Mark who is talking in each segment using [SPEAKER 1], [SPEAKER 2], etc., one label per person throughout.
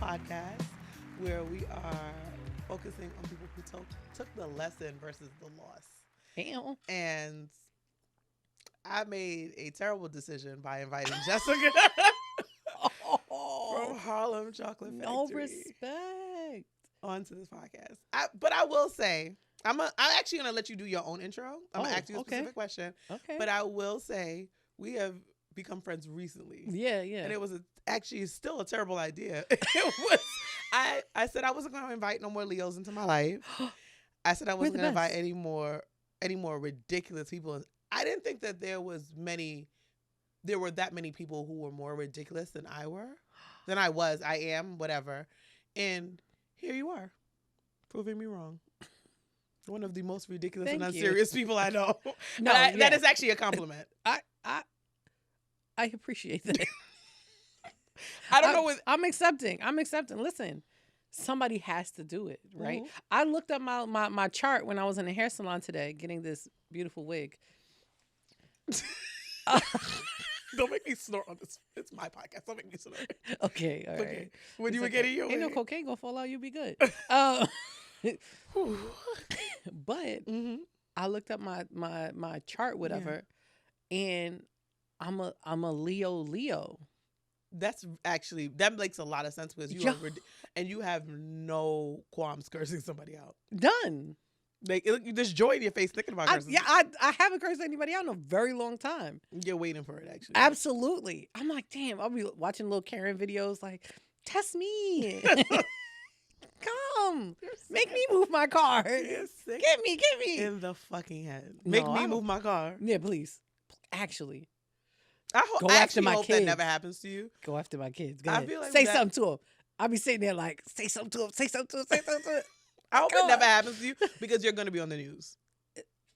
[SPEAKER 1] podcast where we are focusing on people who took the lesson versus the loss.
[SPEAKER 2] Damn.
[SPEAKER 1] And I made a terrible decision by inviting Jessica from Harlem Chocolate Factory
[SPEAKER 2] No respect.
[SPEAKER 1] onto this podcast. But I will say, I'm actually going to let you do your own intro. I'm going to ask you a specific question.
[SPEAKER 2] Okay.
[SPEAKER 1] But I will say, we have become friends recently.
[SPEAKER 2] Yeah, yeah.
[SPEAKER 1] And it was actually still a terrible idea. It was. I said I wasn't going to invite no more Leos into my life. I said I wasn't going to invite any more ridiculous people. I didn't think that there were that many people who were more ridiculous than I am, whatever. And here you are, proving me wrong. One of the most ridiculous and unserious people I know. No, that is actually a compliment.
[SPEAKER 2] I appreciate that.
[SPEAKER 1] I don't know.
[SPEAKER 2] I'm accepting. Listen, somebody has to do it, right? Mm-hmm. I looked up my chart when I was in the hair salon today getting this beautiful wig.
[SPEAKER 1] Don't make me snort on this. It's my podcast. Don't make me snort.
[SPEAKER 2] Okay, all right.
[SPEAKER 1] When you were getting your wig.
[SPEAKER 2] Ain't no cocaine gonna fall out. You be good. But I looked up my chart, whatever, and I'm a Leo.
[SPEAKER 1] That makes a lot of sense because you are and you have no qualms cursing somebody out.
[SPEAKER 2] Done.
[SPEAKER 1] Like there's joy in your face thinking about cursing.
[SPEAKER 2] I haven't cursed anybody out in a very long time.
[SPEAKER 1] You're waiting for it, actually.
[SPEAKER 2] Absolutely. I'm like, damn. I'll be watching little Karen videos like, test me. Come, make me move my car. Get me
[SPEAKER 1] in the fucking head. Make me move my car.
[SPEAKER 2] Yeah, please. Actually.
[SPEAKER 1] I hope
[SPEAKER 2] kids.
[SPEAKER 1] That never happens to you.
[SPEAKER 2] Go after my kids. Go ahead.
[SPEAKER 1] Feel like
[SPEAKER 2] say something to them. I'll be sitting there like, say something to them.
[SPEAKER 1] I hope it never happens to you because you're going to be on the news.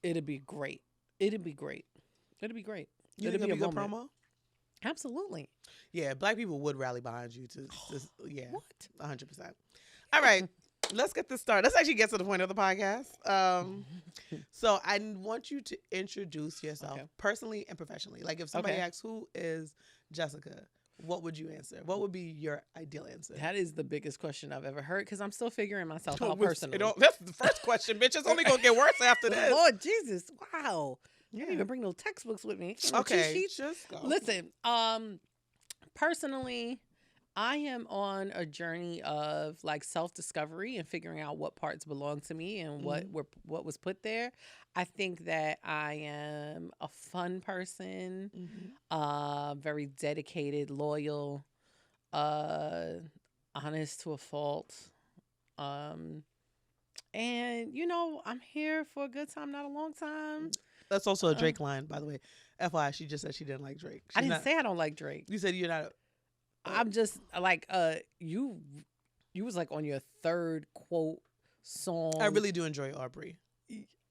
[SPEAKER 2] It'd be great.
[SPEAKER 1] You think it'll be a good promo?
[SPEAKER 2] Absolutely.
[SPEAKER 1] Yeah, black people would rally behind you yeah.
[SPEAKER 2] What?
[SPEAKER 1] 100%. All right. Let's get this started. Let's actually get to the point of the podcast. So I want you to introduce yourself personally and professionally. Like if somebody asks, who is Jessica? What would you answer? What would be your ideal answer?
[SPEAKER 2] That is the biggest question I've ever heard because I'm still figuring myself out personally.
[SPEAKER 1] That's the first question, bitch. It's only going to get worse after this.
[SPEAKER 2] Lord Jesus. Wow. I didn't even bring no textbooks with me.
[SPEAKER 1] Okay. Just go.
[SPEAKER 2] Listen, personally, I am on a journey of like self-discovery and figuring out what parts belong to me and what was put there. I think that I am a fun person, very dedicated, loyal, honest to a fault. And I'm here for a good time, not a long time.
[SPEAKER 1] That's also a Drake line, by the way. FYI, she just said she didn't like Drake.
[SPEAKER 2] I didn't say I don't like Drake.
[SPEAKER 1] You said you're not.
[SPEAKER 2] I'm just like you was like on your third quote song.
[SPEAKER 1] I really do enjoy Aubrey.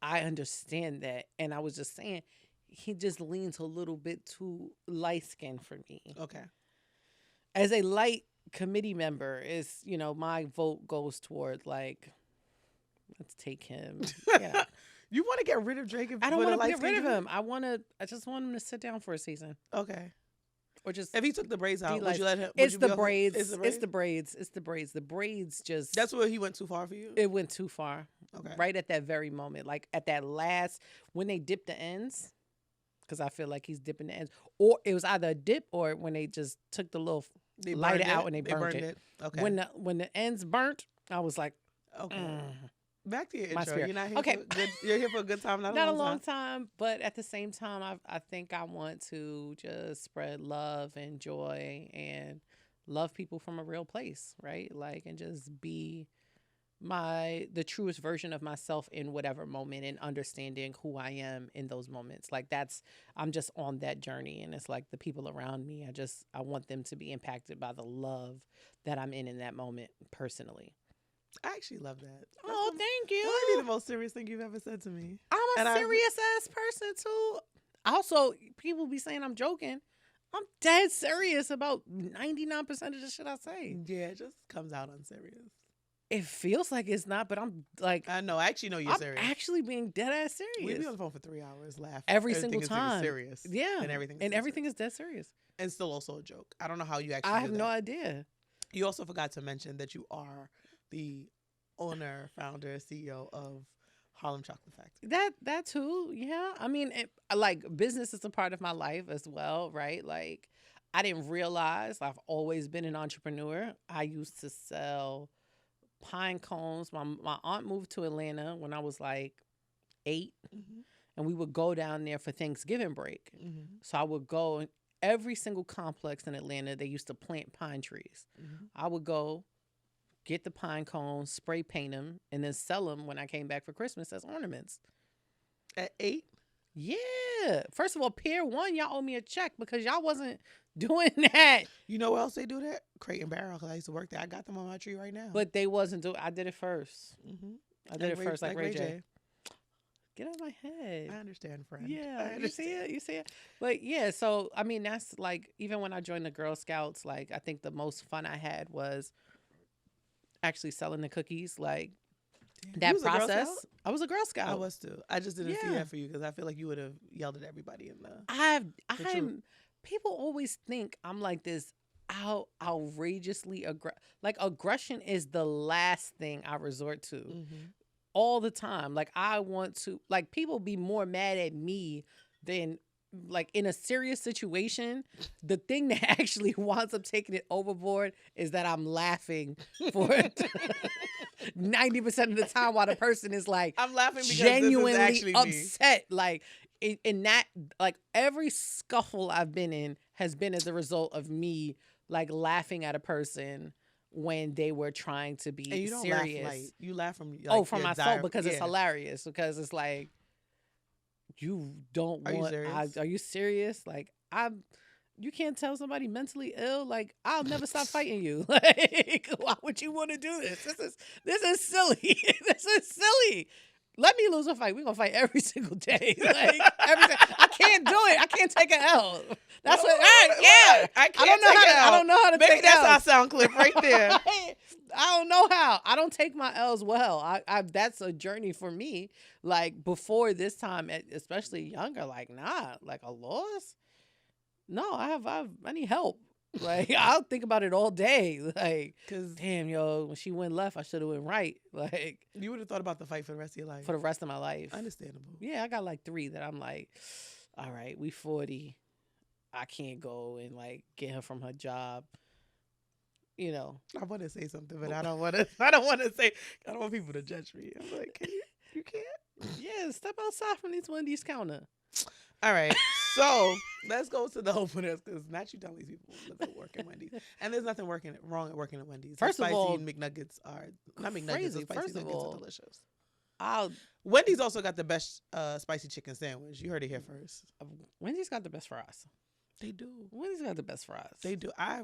[SPEAKER 2] I understand that, and I was just saying he just leans a little bit too light skinned for me.
[SPEAKER 1] Okay.
[SPEAKER 2] As a light committee member, my vote goes toward like, let's take him. Yeah.
[SPEAKER 1] You want to get rid of Drake?
[SPEAKER 2] I don't want to get rid of him. I just want him to sit down for a season.
[SPEAKER 1] Okay.
[SPEAKER 2] Or just
[SPEAKER 1] if he took the braids out, would you let him?
[SPEAKER 2] It's the braids. It's the braids. The braids just.
[SPEAKER 1] That's where he went too far for you.
[SPEAKER 2] It went too far.
[SPEAKER 1] Okay.
[SPEAKER 2] Right at that very moment, like at that last when they dip the ends, because I feel like he's dipping the ends, or it was either a dip or when they just took the little lighter out and they burned it.
[SPEAKER 1] Okay.
[SPEAKER 2] When the ends burnt, I was like,
[SPEAKER 1] okay. Back to your intro.
[SPEAKER 2] Spirit.
[SPEAKER 1] You're not here for good, you're here for a good time, not
[SPEAKER 2] a long time. But at the same time, I think I want to just spread love and joy and love people from a real place, right? Like, and just be the truest version of myself in whatever moment and understanding who I am in those moments. Like I'm just on that journey, and it's like the people around me, I want them to be impacted by the love that I'm in that moment personally.
[SPEAKER 1] I actually love that.
[SPEAKER 2] Thank you.
[SPEAKER 1] That might be the most serious thing you've ever said to me.
[SPEAKER 2] I'm a serious ass person too. Also, people be saying I'm joking. I'm dead serious about 99% of the shit I say.
[SPEAKER 1] Yeah, it just comes out unserious.
[SPEAKER 2] It feels like it's not, but I'm like...
[SPEAKER 1] I know. I actually know you're serious.
[SPEAKER 2] I'm actually being dead ass serious.
[SPEAKER 1] We be on the phone for 3 hours laughing.
[SPEAKER 2] Every single time.
[SPEAKER 1] Serious.
[SPEAKER 2] Yeah.
[SPEAKER 1] And everything is
[SPEAKER 2] dead serious.
[SPEAKER 1] And still also a joke. I don't know how you actually
[SPEAKER 2] I have no idea.
[SPEAKER 1] You also forgot to mention that you are the owner, founder, CEO of Harlem Chocolate Factory.
[SPEAKER 2] That too, yeah. I mean, like business is a part of my life as well, right? Like, I didn't realize I've always been an entrepreneur. I used to sell pine cones. My aunt moved to Atlanta when I was like 8,
[SPEAKER 1] Mm-hmm.
[SPEAKER 2] and we would go down there for Thanksgiving break.
[SPEAKER 1] Mm-hmm.
[SPEAKER 2] So I would go in every single complex in Atlanta. They used to plant pine trees.
[SPEAKER 1] Mm-hmm.
[SPEAKER 2] I would go get the pine cones, spray paint them, and then sell them when I came back for Christmas as ornaments.
[SPEAKER 1] At 8?
[SPEAKER 2] Yeah. First of all, Pier 1, y'all owe me a check because y'all wasn't doing that.
[SPEAKER 1] You know where else they do that? Crate and Barrel, because I used to work there. I got them on my tree right now.
[SPEAKER 2] But they wasn't doing. I did it first.
[SPEAKER 1] Mm-hmm.
[SPEAKER 2] I did it first, like Ray J. Get out of my
[SPEAKER 1] I
[SPEAKER 2] head.
[SPEAKER 1] understand, friend.
[SPEAKER 2] Yeah, you see it? You see it? But yeah, so I mean, that's like, even when I joined the Girl Scouts, like, I think the most fun I had was actually selling the cookies. Like, that process. I was a Girl Scout.
[SPEAKER 1] I was too. I just didn't see
[SPEAKER 2] Yeah.
[SPEAKER 1] that for you because I feel like you would have yelled at everybody in the.
[SPEAKER 2] I'm
[SPEAKER 1] troop.
[SPEAKER 2] people always think I'm like this outrageously like, aggression is the last thing I resort to
[SPEAKER 1] Mm-hmm.
[SPEAKER 2] all the time. Like, I want to, like, people be more mad at me than, like, in a serious situation. The thing that actually winds up taking it overboard is that I'm laughing for 90% of the time while the person is like,
[SPEAKER 1] I'm laughing because
[SPEAKER 2] genuinely
[SPEAKER 1] this is actually me.
[SPEAKER 2] upset. Like, in that, like, every scuffle I've been in has been as a result of me, like, laughing at a person when they were trying to be
[SPEAKER 1] And you don't
[SPEAKER 2] serious.
[SPEAKER 1] laugh light. You laugh from
[SPEAKER 2] From
[SPEAKER 1] your
[SPEAKER 2] my soul,
[SPEAKER 1] dire-
[SPEAKER 2] because it's
[SPEAKER 1] yeah.
[SPEAKER 2] hilarious. Because it's like, you don't
[SPEAKER 1] Are you
[SPEAKER 2] want.
[SPEAKER 1] serious?
[SPEAKER 2] Are you serious? Like, you can't tell somebody mentally ill. Like, I'll never stop fighting you. Like, why would you want to do this? This is silly. This is silly. Let me lose a fight. We're gonna fight every single day. Like, I can't do it. I can't take an L. That's what. Yeah.
[SPEAKER 1] I can't
[SPEAKER 2] I don't know how to
[SPEAKER 1] Maybe
[SPEAKER 2] take
[SPEAKER 1] that's
[SPEAKER 2] L's.
[SPEAKER 1] our sound clip right there.
[SPEAKER 2] I don't know how. I don't take my L's well. I that's a journey for me. Like, before this time, especially younger, like, nah, like, a loss. No, I need help. Like, I'll think about it all day. Like,
[SPEAKER 1] Because
[SPEAKER 2] damn, yo, when she went left, I should have went right. Like,
[SPEAKER 1] you would have thought about the fight for the rest of your life.
[SPEAKER 2] for the rest of my life.
[SPEAKER 1] Understandable.
[SPEAKER 2] Yeah, I got like 3 that I'm like, all right, we 40. I can't go and, like, get her from her job. You know.
[SPEAKER 1] I want to say something, but I don't want to. I don't want to say. I don't want people to judge me. I'm like, can you? You can't.
[SPEAKER 2] Yeah, step outside from this Wendy's counter.
[SPEAKER 1] All right. So let's go to the openers because not you telling these people to go work at Wendy's, and there's nothing wrong at working at Wendy's.
[SPEAKER 2] First of all,
[SPEAKER 1] McNuggets are not McNuggets.
[SPEAKER 2] crazy.
[SPEAKER 1] The spicy
[SPEAKER 2] First of
[SPEAKER 1] nuggets
[SPEAKER 2] all,
[SPEAKER 1] are delicious.
[SPEAKER 2] Wendy's
[SPEAKER 1] Wendy's also got the best spicy chicken sandwich. You heard it here first.
[SPEAKER 2] got the best fries.
[SPEAKER 1] They do.
[SPEAKER 2] Wendy's got the best fries.
[SPEAKER 1] They do.
[SPEAKER 2] I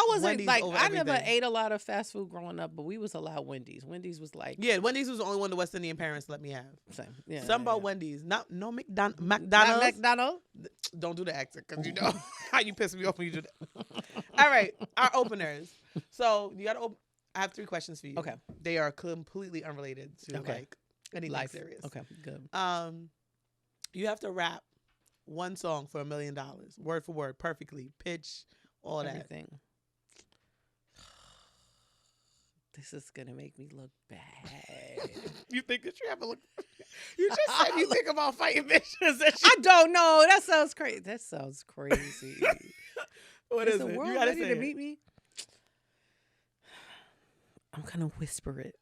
[SPEAKER 2] wasn't
[SPEAKER 1] Wendy's
[SPEAKER 2] like,
[SPEAKER 1] over
[SPEAKER 2] I never
[SPEAKER 1] everything.
[SPEAKER 2] ate a lot of fast food growing up, but we was allowed Wendy's. Wendy's was like,
[SPEAKER 1] Yeah, Wendy's was the only one the West Indian parents let me have.
[SPEAKER 2] same. Yeah,
[SPEAKER 1] Something about
[SPEAKER 2] yeah.
[SPEAKER 1] Wendy's. No
[SPEAKER 2] Not
[SPEAKER 1] McDonald's.
[SPEAKER 2] McDonald's.
[SPEAKER 1] Don't do the accent because you know how you piss me off when you do that. All right, our openers. So you got to. I have 3 questions for you.
[SPEAKER 2] Okay.
[SPEAKER 1] They are completely unrelated to
[SPEAKER 2] Okay.
[SPEAKER 1] like anything
[SPEAKER 2] Life.
[SPEAKER 1] serious.
[SPEAKER 2] Okay, good.
[SPEAKER 1] You have to rap one song for $1 million, word for word, perfectly, pitch, all that.
[SPEAKER 2] Everything. This is gonna make me look bad.
[SPEAKER 1] You think that you have a look? You just said you think about fighting bitches.
[SPEAKER 2] I don't know. That sounds crazy. That sounds crazy.
[SPEAKER 1] What
[SPEAKER 2] Is
[SPEAKER 1] is
[SPEAKER 2] the
[SPEAKER 1] it?
[SPEAKER 2] world
[SPEAKER 1] You gotta
[SPEAKER 2] ready
[SPEAKER 1] say
[SPEAKER 2] to
[SPEAKER 1] it.
[SPEAKER 2] meet me? I'm gonna whisper it.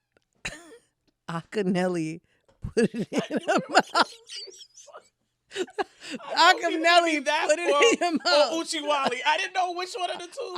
[SPEAKER 2] Akinelli, put it in your mouth. Akinelli, put it in your mouth.
[SPEAKER 1] Or Uchiwali. I didn't know which one of the two.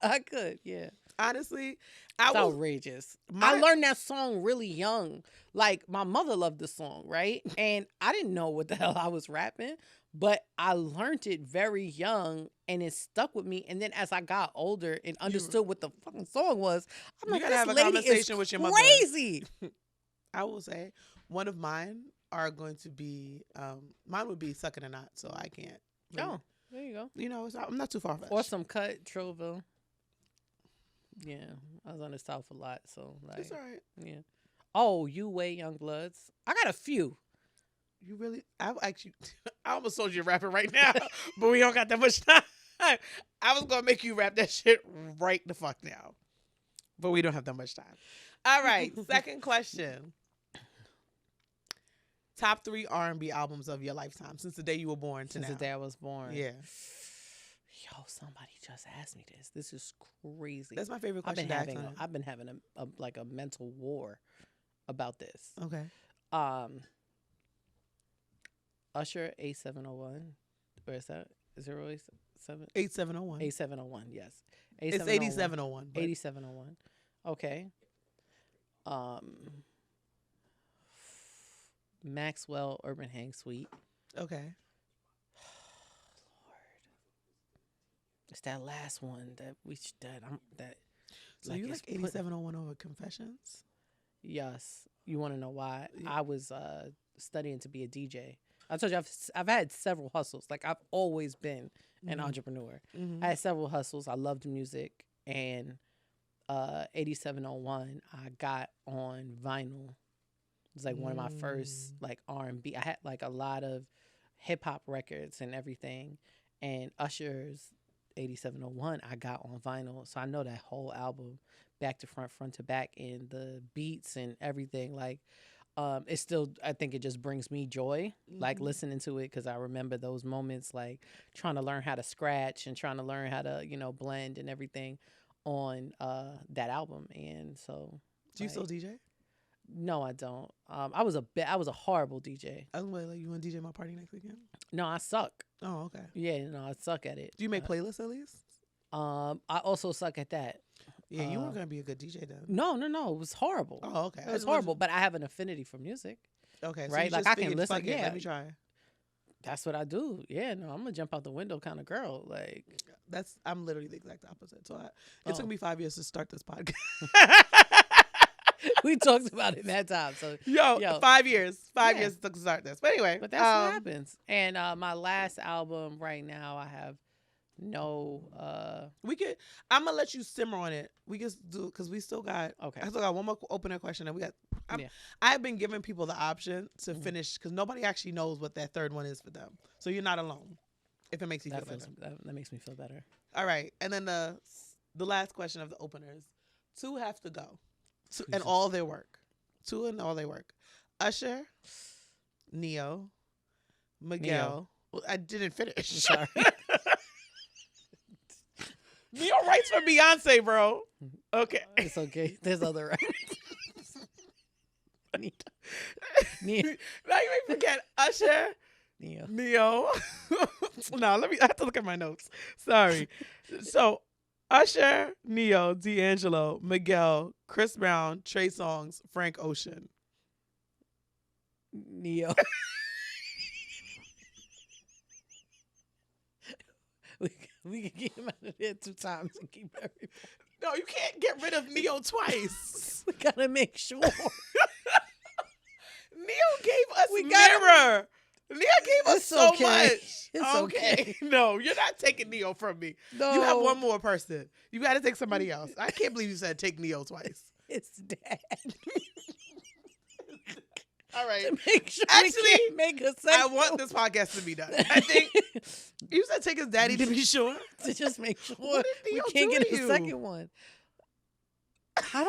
[SPEAKER 2] I could, yeah.
[SPEAKER 1] Honestly,
[SPEAKER 2] It's outrageous. I learned that song really young. Like, my mother loved the song, right? And I didn't know what the hell I was rapping, but I learned it very young, and it stuck with me. And then as I got older and understood what the fucking song was, I'm like,
[SPEAKER 1] gotta
[SPEAKER 2] this
[SPEAKER 1] have a
[SPEAKER 2] lady
[SPEAKER 1] conversation
[SPEAKER 2] is
[SPEAKER 1] with your mother.
[SPEAKER 2] crazy.
[SPEAKER 1] I will say one of mine are going to be mine would be Sucking a Knot, so I can't.
[SPEAKER 2] Oh, there you go.
[SPEAKER 1] You know, I'm not too far fetched.
[SPEAKER 2] Or some cut, Troville. Yeah, I was on the South a lot, so like,
[SPEAKER 1] It's all right.
[SPEAKER 2] yeah. Oh, you Way Youngbloods. I got a few.
[SPEAKER 1] You really? I almost told you a rapper right now, but we don't got that much time. I was going to make you rap that shit right the fuck now. But we don't have that much time. All right. Second question. Top 3 R&B albums of your lifetime since the day you were born to
[SPEAKER 2] Since
[SPEAKER 1] now.
[SPEAKER 2] the day I was born.
[SPEAKER 1] Yeah.
[SPEAKER 2] Yo, somebody just asked me this. This is crazy.
[SPEAKER 1] That's my favorite question.
[SPEAKER 2] I've been having a mental war about this.
[SPEAKER 1] Okay.
[SPEAKER 2] Usher 8701. Where is that? 087?
[SPEAKER 1] 8701.
[SPEAKER 2] 8701, yes.
[SPEAKER 1] It's 8701.
[SPEAKER 2] 8701. Okay. Maxwell Urban Hang Suite.
[SPEAKER 1] Okay.
[SPEAKER 2] Lord. It's that last one that
[SPEAKER 1] So like you like 8701 over Confessions?
[SPEAKER 2] Yes. You want to know why?
[SPEAKER 1] Yeah.
[SPEAKER 2] I was studying to be a DJ. I told you I've had several hustles. Like I've always been an entrepreneur.
[SPEAKER 1] Mm-hmm.
[SPEAKER 2] I had several hustles. I loved music, and 8701 I got on vinyl. It was like one of my first like R&B. I had like a lot of hip hop records and everything, and Usher's 8701 I got on vinyl, so I know that whole album back to front to back, and the beats and everything. Like it's still, I think it just brings me joy, like listening to it, because I remember those moments, like trying to learn how to scratch and trying to learn how to, blend and everything on that album. And so,
[SPEAKER 1] do you still DJ?
[SPEAKER 2] No, I don't. I was a horrible DJ.
[SPEAKER 1] I was like, you want to DJ my party next weekend?
[SPEAKER 2] No, I suck.
[SPEAKER 1] Oh, okay.
[SPEAKER 2] Yeah, no, I suck at it.
[SPEAKER 1] Do you make playlists at least?
[SPEAKER 2] I also suck at that.
[SPEAKER 1] Yeah, you weren't gonna be a good DJ then.
[SPEAKER 2] No, it was horrible.
[SPEAKER 1] Oh, okay.
[SPEAKER 2] It was horrible, but I have an affinity for music.
[SPEAKER 1] Okay,
[SPEAKER 2] right?
[SPEAKER 1] So
[SPEAKER 2] like I can listen. Yeah,
[SPEAKER 1] let me try.
[SPEAKER 2] That's what I do. Yeah, no, I'm gonna jump out the window kind of girl. Like
[SPEAKER 1] I'm literally the exact opposite. So it took me 5 years to start this podcast.
[SPEAKER 2] We talked about it that time. So
[SPEAKER 1] yo 5 years. 5 years to start this. But anyway,
[SPEAKER 2] but that's what happens. And my last album right now, I have no.
[SPEAKER 1] I'm gonna let you simmer on it. We just do because we still got.
[SPEAKER 2] Okay.
[SPEAKER 1] I still got one more opener question, and we got. I've been giving people the option to finish because nobody actually knows what that third one is for them. So you're not alone. If it makes you feel better.
[SPEAKER 2] That makes me feel better.
[SPEAKER 1] All right, and then the last question of the openers. 2 have to go, and all their work. 2 and all their work. Usher, Neo, Miguel. Well, I didn't finish.
[SPEAKER 2] Sorry.
[SPEAKER 1] Neo writes for Beyonce, bro. Okay.
[SPEAKER 2] It's okay. There's other writers.
[SPEAKER 1] Now you may forget Usher, Neo. No, I have to look at my notes. Sorry. So, Usher, Neo, D'Angelo, Miguel, Chris Brown, Trey Songz, Frank Ocean.
[SPEAKER 2] Neo. We can get him out of there 2 times and keep everybody.
[SPEAKER 1] No, you can't get rid of Neo twice.
[SPEAKER 2] We gotta make sure.
[SPEAKER 1] Neo gave us Mirror. Neo gave us so much.
[SPEAKER 2] It's okay.
[SPEAKER 1] No, you're not taking Neo from me.
[SPEAKER 2] No.
[SPEAKER 1] You have one more person. You got to take somebody else. I can't believe you said take Neo twice.
[SPEAKER 2] It's Dad.
[SPEAKER 1] All right.
[SPEAKER 2] To make sure
[SPEAKER 1] Actually,
[SPEAKER 2] make a second.
[SPEAKER 1] I want this podcast to be done. I think you said take his daddy to be sure.
[SPEAKER 2] To just make sure
[SPEAKER 1] we
[SPEAKER 2] can't get a second one. I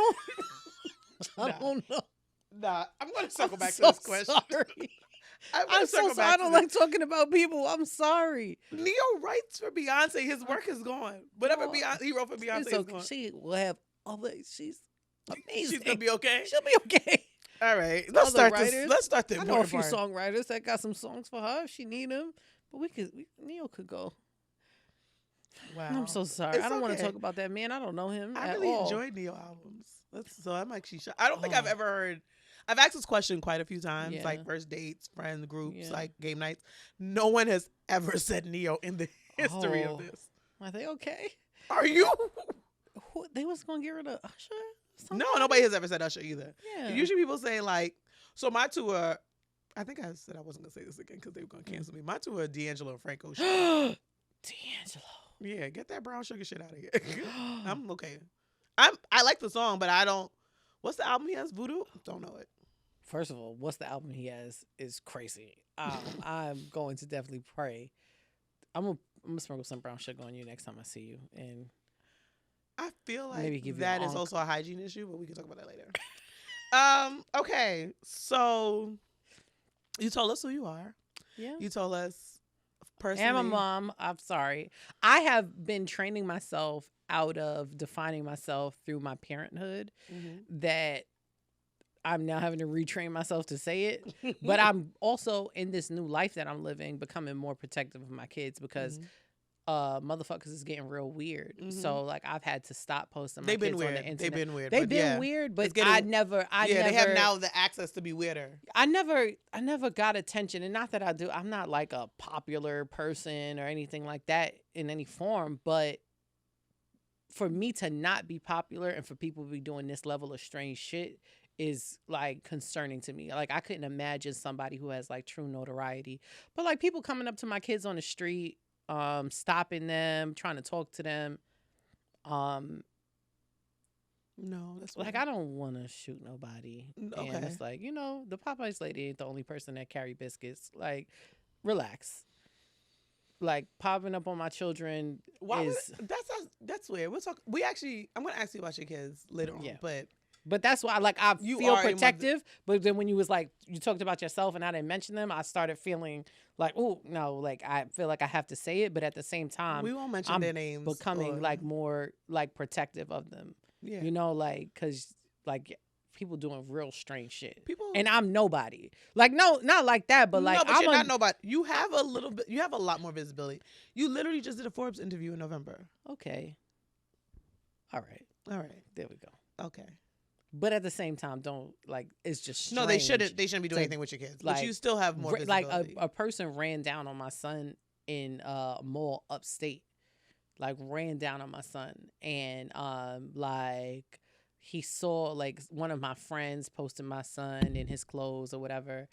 [SPEAKER 2] don't know.
[SPEAKER 1] Nah, I'm going to circle back to this question.
[SPEAKER 2] Sorry.
[SPEAKER 1] I'm so sorry.
[SPEAKER 2] I don't like talking about people. I'm sorry.
[SPEAKER 1] Neo writes for Beyonce. His work is gone. Whatever he wrote for Beyonce is gone.
[SPEAKER 2] She will have other. She's amazing.
[SPEAKER 1] She's gonna be okay.
[SPEAKER 2] She'll be okay.
[SPEAKER 1] All right, let's start this. Let's start the.
[SPEAKER 2] I know a few songwriters that got some songs for her if she need them, but Neo could go.
[SPEAKER 1] Wow,
[SPEAKER 2] I'm so sorry. I don't want to talk about that man. I don't know him.
[SPEAKER 1] I really enjoyed Neo albums. So I'm actually shocked. I don't think I've ever heard. I've asked this question quite a few times, like first dates, friends, groups, like game nights. No one has ever said Neo in the history of this.
[SPEAKER 2] Are they okay?
[SPEAKER 1] Are you?
[SPEAKER 2] They was gonna get rid of Usher?
[SPEAKER 1] No, nobody has ever said Usher either.
[SPEAKER 2] Yeah.
[SPEAKER 1] Usually people say like, so my two are, I think I said I wasn't going to say this again because they were going to cancel me. My two are D'Angelo and Frank Ocean.
[SPEAKER 2] D'Angelo.
[SPEAKER 1] Yeah, get that brown sugar shit out of here. I'm okay. I like the song, but I don't, what's the album he has? Voodoo? Don't know it.
[SPEAKER 2] First of all, what's the album he has is crazy. I'm going to definitely pray. I'm gonna sprinkle some brown sugar on you next time I see you, and
[SPEAKER 1] I feel like
[SPEAKER 2] maybe give you
[SPEAKER 1] that
[SPEAKER 2] an
[SPEAKER 1] is
[SPEAKER 2] onk.
[SPEAKER 1] also a hygiene issue, but we can talk about that later. Okay, so you told us who you are.
[SPEAKER 2] Yeah.
[SPEAKER 1] You told us personally.
[SPEAKER 2] And my mom, I'm sorry. I have been training myself out of defining myself through my parenthood that I'm now having to retrain myself to say it. But I'm also in this new life that I'm living, becoming more protective of my kids because motherfuckers is getting real weird. So like I've had to stop posting my kids on the internet.
[SPEAKER 1] They've been weird.
[SPEAKER 2] They've been weird, but I never
[SPEAKER 1] they have now the access to be weirder.
[SPEAKER 2] I never got attention, and not that I do. I'm not like a popular person or anything like that in any form, but for me to not be popular and for people to be doing this level of strange shit is like concerning to me. Like I couldn't imagine somebody who has like true notoriety, but like people coming up to my kids on the street, stopping them, trying to talk to them.
[SPEAKER 1] No, that's
[SPEAKER 2] like I don't want to shoot nobody.
[SPEAKER 1] Okay.
[SPEAKER 2] And it's like, the Popeyes lady ain't the only person that carry biscuits. Like, relax. Like popping up on my children
[SPEAKER 1] that's weird. We'll talk. I'm gonna ask you about your kids later on,
[SPEAKER 2] but that's why I feel protective. But then when you was like you talked about yourself and I didn't mention them, I started feeling like, oh no, like I feel like I have to say it, but at the same time,
[SPEAKER 1] we won't mention their names.
[SPEAKER 2] Becoming like more like protective of them. Yeah, like because like people doing real strange shit. And I'm nobody. Like no, not like that, but like
[SPEAKER 1] you're not nobody. You have a little bit. You have a lot more visibility. You literally just did a Forbes interview in November.
[SPEAKER 2] Okay. All right. There we go.
[SPEAKER 1] Okay.
[SPEAKER 2] But at the same time, don't like it's just strange.
[SPEAKER 1] No, they shouldn't be doing anything with your kids. But you still have more visibility.
[SPEAKER 2] Like a person ran down on my son in a mall upstate. Like ran down on my son and like he saw like one of my friends posted my son in his clothes or whatever.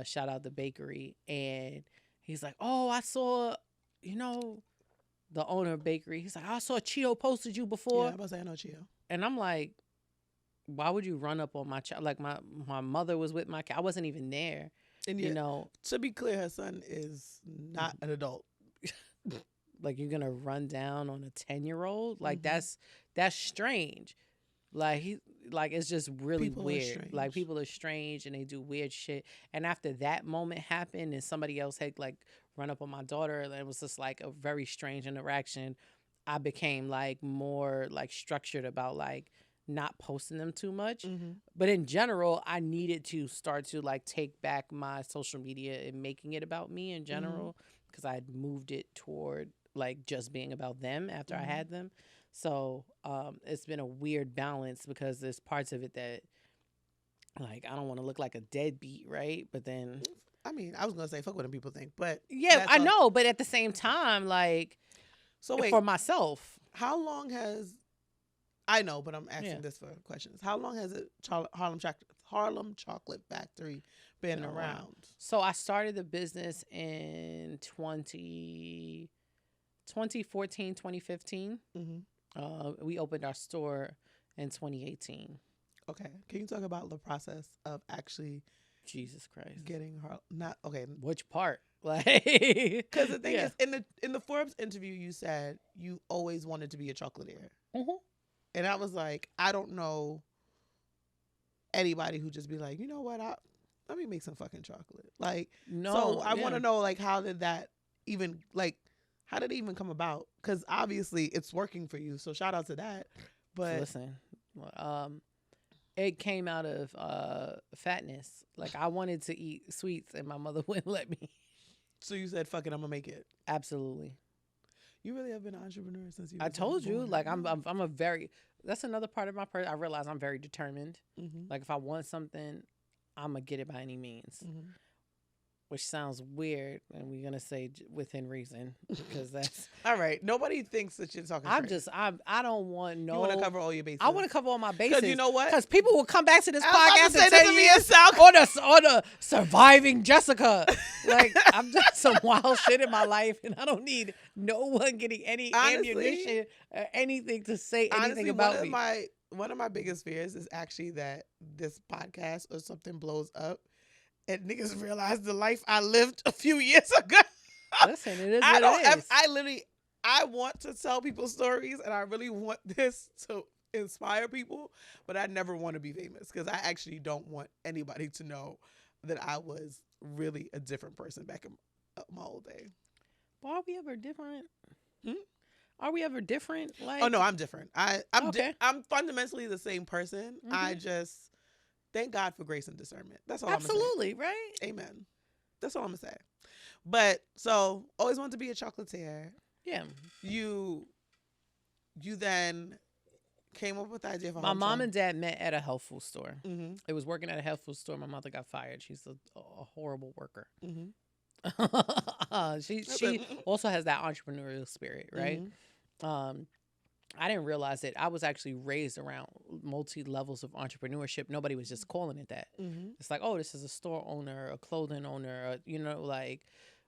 [SPEAKER 2] Shout out the bakery. And he's like, oh, I saw, the owner of bakery. He's like, I saw Chio posted you before.
[SPEAKER 1] Yeah, I was saying I know Chio.
[SPEAKER 2] And I'm like, why would you run up on my child? Like my mother was with my kid. I wasn't even there. And
[SPEAKER 1] to be clear, her son is not an adult.
[SPEAKER 2] Like you're gonna run down on a 10-year-old? Like that's strange. Like it's just really weird. Like people are strange and they do weird shit. And after that moment happened and somebody else had like run up on my daughter and it was just like a very strange interaction, I became like more like structured about like not posting them too much. But in general, I needed to start to like take back my social media and making it about me in general because I had moved it toward like just being about them after I had them. So it's been a weird balance because there's parts of it that like I don't want to look like a deadbeat, right? But then
[SPEAKER 1] I mean, I was gonna say fuck what people think, but
[SPEAKER 2] yeah, I know. But at the same time, like,
[SPEAKER 1] so wait,
[SPEAKER 2] for myself,
[SPEAKER 1] how long has I know? But I'm asking this for questions. How long has it Harlem Chocolate Factory been around?
[SPEAKER 2] So I started the business in 2014, 2015. We opened our store in 2018.
[SPEAKER 1] Okay. Can you talk about the process of actually
[SPEAKER 2] Jesus Christ
[SPEAKER 1] getting not okay?
[SPEAKER 2] Which part? Like,
[SPEAKER 1] because the thing is, in the Forbes interview, you said you always wanted to be a chocolatier, and I was like, I don't know anybody who just be like, you know what, let me make some fucking chocolate. Like, no. So I want to know, like, how did it even come about? Because obviously it's working for you. So shout out to that. But
[SPEAKER 2] listen, it came out of fatness. Like I wanted to eat sweets and my mother wouldn't let me.
[SPEAKER 1] So you said, fuck it, I'm gonna make it.
[SPEAKER 2] Absolutely.
[SPEAKER 1] You really have been an entrepreneur since you.
[SPEAKER 2] I told you, like I'm a very. That's another part of my person. I realize I'm very determined. Like if I want something, I'm gonna get it by any means. Which sounds weird, and we're gonna say within reason because that's
[SPEAKER 1] all right. Nobody thinks that you're talking. I
[SPEAKER 2] don't want no.
[SPEAKER 1] You want to cover all your bases.
[SPEAKER 2] I want to cover all my bases.
[SPEAKER 1] Because you know what?
[SPEAKER 2] Because people will come back to this podcast in 10 years on the surviving Jessica. Like I'm doing some wild shit in my life, and I don't need no one getting any ammunition or anything to say anything about me.
[SPEAKER 1] One of my biggest fears is actually that this podcast or something blows up. And niggas realize the life I lived a few years ago.
[SPEAKER 2] Listen, it is
[SPEAKER 1] I
[SPEAKER 2] what
[SPEAKER 1] don't.
[SPEAKER 2] it is.
[SPEAKER 1] I literally. I want to tell people stories, and I really want this to inspire people. But I never want to be famous because I actually don't want anybody to know that I was really a different person back in my old day.
[SPEAKER 2] But are we ever different?
[SPEAKER 1] Hmm?
[SPEAKER 2] Are we ever different? Like,
[SPEAKER 1] Oh no, I'm different. I'm
[SPEAKER 2] okay.
[SPEAKER 1] I'm fundamentally the same person. I
[SPEAKER 2] Mhm.
[SPEAKER 1] just thank God for grace and discernment. That's all I'm gonna
[SPEAKER 2] Absolutely, right?
[SPEAKER 1] say. Amen. That's all I'm gonna say. But so always wanted to be a chocolatier.
[SPEAKER 2] Yeah.
[SPEAKER 1] You then came up with the idea for
[SPEAKER 2] My
[SPEAKER 1] Harlem
[SPEAKER 2] mom
[SPEAKER 1] Chocolate.
[SPEAKER 2] and dad met at a health food store.
[SPEAKER 1] Mm-hmm.
[SPEAKER 2] It was working at a health food store. My mother got fired. She's a horrible worker.
[SPEAKER 1] Mm-hmm.
[SPEAKER 2] She also has that entrepreneurial spirit, right?
[SPEAKER 1] Mm-hmm.
[SPEAKER 2] I didn't realize it. I was actually raised around multi levels of entrepreneurship. Nobody was just calling it that.
[SPEAKER 1] Mm-hmm.
[SPEAKER 2] It's like, oh, this is a store owner, a clothing owner, like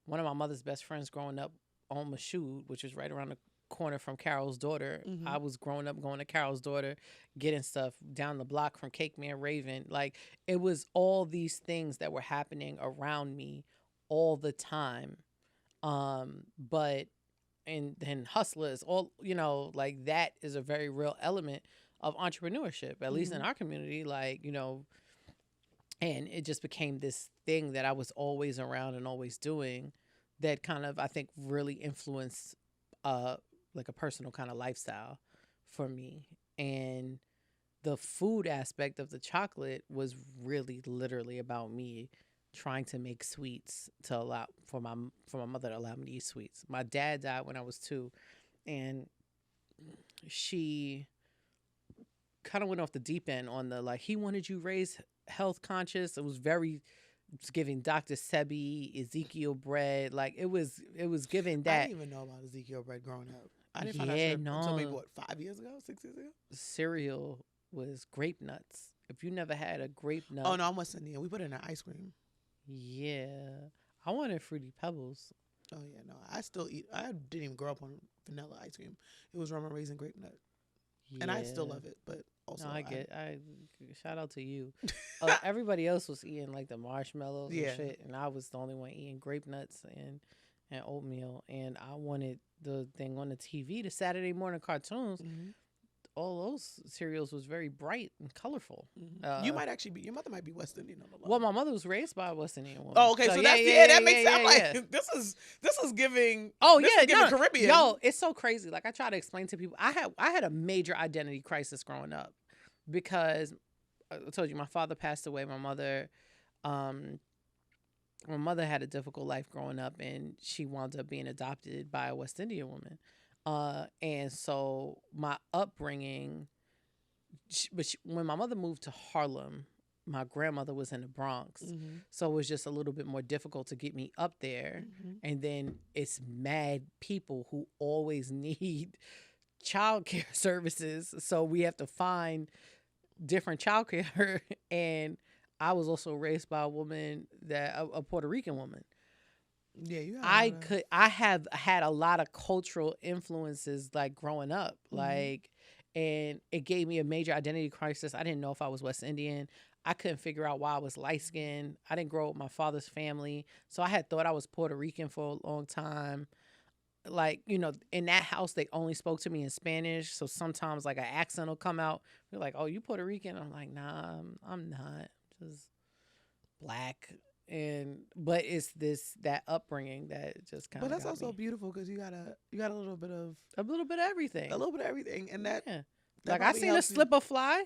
[SPEAKER 2] one of my mother's best friends growing up on Mashoud, which is right around the corner from Carol's Daughter.
[SPEAKER 1] Mm-hmm.
[SPEAKER 2] I was growing up going to Carol's Daughter, getting stuff down the block from Cake Man Raven. Like, it was all these things that were happening around me all the time. But and then hustlers, all like that is a very real element of entrepreneurship, at least in our community. Like, and it just became this thing that I was always around and always doing that kind of, I think, really influenced like a personal kind of lifestyle for me. And the food aspect of the chocolate was really literally about me trying to make sweets to allow for my mother to allow me to eat sweets. My dad died when I was 2, and she kind of went off the deep end on the, like, he wanted you raised health conscious. It was giving Dr. Sebi, Ezekiel bread. Like, it was giving that.
[SPEAKER 1] I didn't even know about Ezekiel bread growing up. I didn't find out until maybe 5 years ago, 6 years ago.
[SPEAKER 2] Cereal was grape nuts. If you never had a grape nut.
[SPEAKER 1] Oh no, I'm West Indian. We put it in our ice cream.
[SPEAKER 2] Yeah. I wanted Fruity Pebbles.
[SPEAKER 1] Oh yeah, no. I still eat. I didn't even grow up on vanilla ice cream. It was rum and raisin grape nut. Yeah. And I still love it, but also
[SPEAKER 2] no, I shout out to you. Everybody else was eating like the marshmallows and shit, and I was the only one eating grape nuts and oatmeal. And I wanted the thing on the TV, the Saturday morning cartoons. Mm-hmm. All those cereals was very bright and colorful.
[SPEAKER 1] Mm-hmm. Your mother might be West Indian on the line.
[SPEAKER 2] Well, my mother was raised by a West Indian woman.
[SPEAKER 1] Oh, okay, so that's that makes sense. Like this is giving.
[SPEAKER 2] Oh
[SPEAKER 1] this
[SPEAKER 2] yeah,
[SPEAKER 1] is giving Caribbean.
[SPEAKER 2] Yo, it's so crazy. Like, I try to explain to people, I had a major identity crisis growing up because I told you my father passed away. My mother had a difficult life growing up, and she wound up being adopted by a West Indian woman. And so my upbringing, when my mother moved to Harlem, my grandmother was in the Bronx. Mm-hmm. So it was just a little bit more difficult to get me up there. Mm-hmm. And then it's mad people who always need childcare services. So we have to find different childcare. And I was also raised by a woman a Puerto Rican woman.
[SPEAKER 1] Yeah,
[SPEAKER 2] I have had a lot of cultural influences, like, growing up, mm-hmm. like, and it gave me a major identity crisis. I didn't know if I was West Indian. I couldn't figure out why I was light skinned. I didn't grow up with my father's family, so I had thought I was Puerto Rican for a long time. Like, in that house, they only spoke to me in Spanish, so sometimes like an accent will come out. They're like, "Oh, you Puerto Rican?" I'm like, "Nah, I'm not. Just black." But it's that upbringing that just kind of.
[SPEAKER 1] But that's also beautiful because you got a little bit of
[SPEAKER 2] everything.
[SPEAKER 1] A little bit of everything, and that
[SPEAKER 2] like, I seen a slipper fly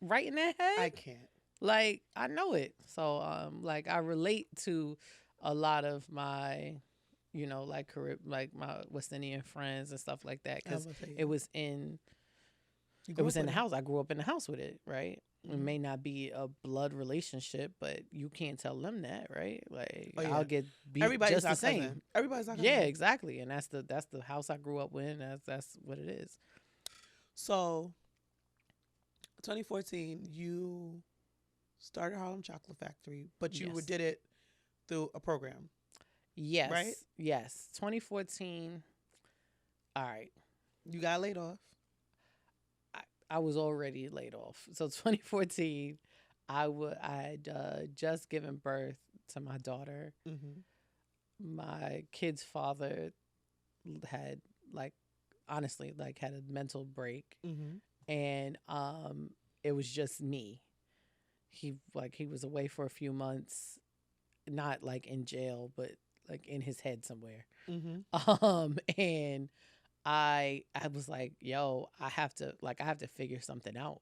[SPEAKER 2] right in that head.
[SPEAKER 1] I can't.
[SPEAKER 2] Like, I know it. So like, I relate to a lot of my, like my West Indian friends and stuff like that, because it was in the house. I grew up in the house with it, right? It may not be a blood relationship, but you can't tell them that, right? Like, I'll get beat
[SPEAKER 1] Everybody's
[SPEAKER 2] just the same.
[SPEAKER 1] Cousin. Everybody's our cousin.
[SPEAKER 2] Yeah, exactly. And that's the house I grew up with. That's what it is.
[SPEAKER 1] So, 2014, you started Harlem Chocolate Factory, but you did it through a program.
[SPEAKER 2] Yes.
[SPEAKER 1] Right?
[SPEAKER 2] Yes. 2014. All right.
[SPEAKER 1] You got laid off.
[SPEAKER 2] I was already laid off. So 2014, I had just given birth to my daughter. Mm-hmm. my kid's father had like honestly like had a mental break,
[SPEAKER 1] Mm-hmm.
[SPEAKER 2] and it was just me. He was away for a few months, not like in jail, but like in his head somewhere.
[SPEAKER 1] Mm-hmm.
[SPEAKER 2] And I was like, yo, I have to figure something out.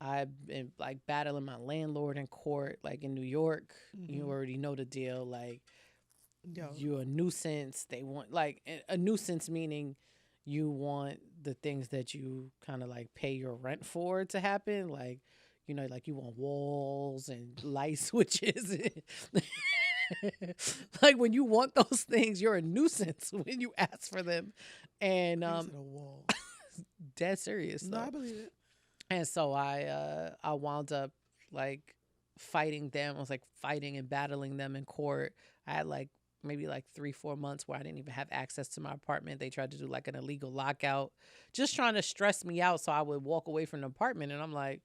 [SPEAKER 2] I've been like battling my landlord in court, like in New York. You
[SPEAKER 1] Mm-hmm.
[SPEAKER 2] already know the deal. Like,
[SPEAKER 1] Yo.
[SPEAKER 2] you're a nuisance. They want like a nuisance, meaning you want the things that you kind of like pay your rent for to happen. Like, like you want walls and light switches. Like when you want those things, you're a nuisance when you ask for them. And
[SPEAKER 1] I think it's a wall.
[SPEAKER 2] dead serious
[SPEAKER 1] No, I
[SPEAKER 2] though.
[SPEAKER 1] believe it.
[SPEAKER 2] And so I wound up like fighting them. I was like fighting and battling them in court. I had like maybe like 3-4 months where I didn't even have access to my apartment. They tried to do like an illegal lockout, just trying to stress me out so I would walk away from the apartment. And I'm like,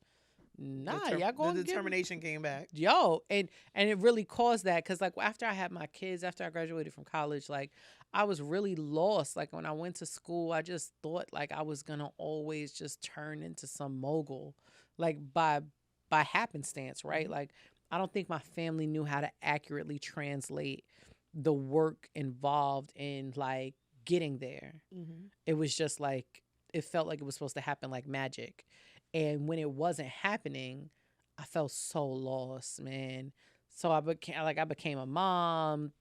[SPEAKER 2] nah, y'all
[SPEAKER 1] The
[SPEAKER 2] going to get
[SPEAKER 1] determination came back.
[SPEAKER 2] yo. And it really caused that because like after I had my kids, after I graduated from college, like I was really lost. Like when I went to school, I just thought like I was gonna always just turn into some mogul, like by happenstance, right?
[SPEAKER 1] Mm-hmm.
[SPEAKER 2] Like I don't think my family knew how to accurately translate the work involved in like getting there.
[SPEAKER 1] Mm-hmm.
[SPEAKER 2] It was just like it felt like it was supposed to happen like magic. And when it wasn't happening, I felt so lost, man. So I became a mom.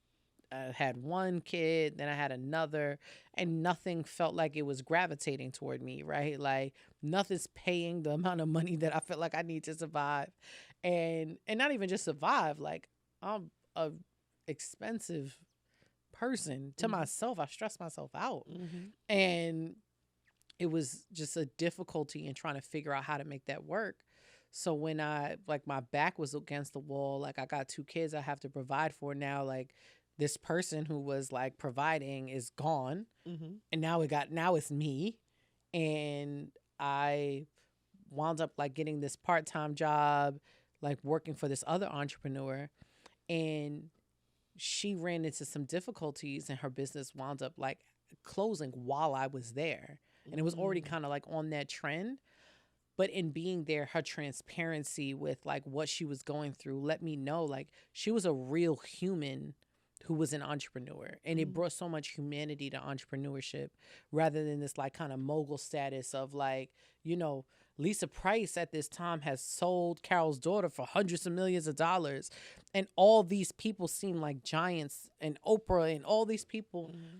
[SPEAKER 2] I had one kid, then I had another, and nothing felt like it was gravitating toward me, right? Like nothing's paying the amount of money that I felt like I need to survive. And not even just survive, like I'm a expensive person to
[SPEAKER 1] Mm-hmm.
[SPEAKER 2] myself. I stress myself out.
[SPEAKER 1] Mm-hmm.
[SPEAKER 2] And it was just a difficulty in trying to figure out how to make that work. So when I like my back was against the wall, like I got two kids I have to provide for now, like this person who was like providing is gone,
[SPEAKER 1] Mm-hmm.
[SPEAKER 2] and now it's me. And I wound up like getting this part-time job, like working for this other entrepreneur, and she ran into some difficulties and her business wound up like closing while I was there. And it was already
[SPEAKER 1] Mm-hmm.
[SPEAKER 2] kind of like on that trend. But in being there, her transparency with like what she was going through let me know like she was a real human who was an entrepreneur. And it brought so much humanity to entrepreneurship rather than this like kind of mogul status of like, Lisa Price at this time has sold Carol's daughter for hundreds of millions of dollars. And all these people seem like giants, and Oprah and all these people.
[SPEAKER 1] Mm-hmm.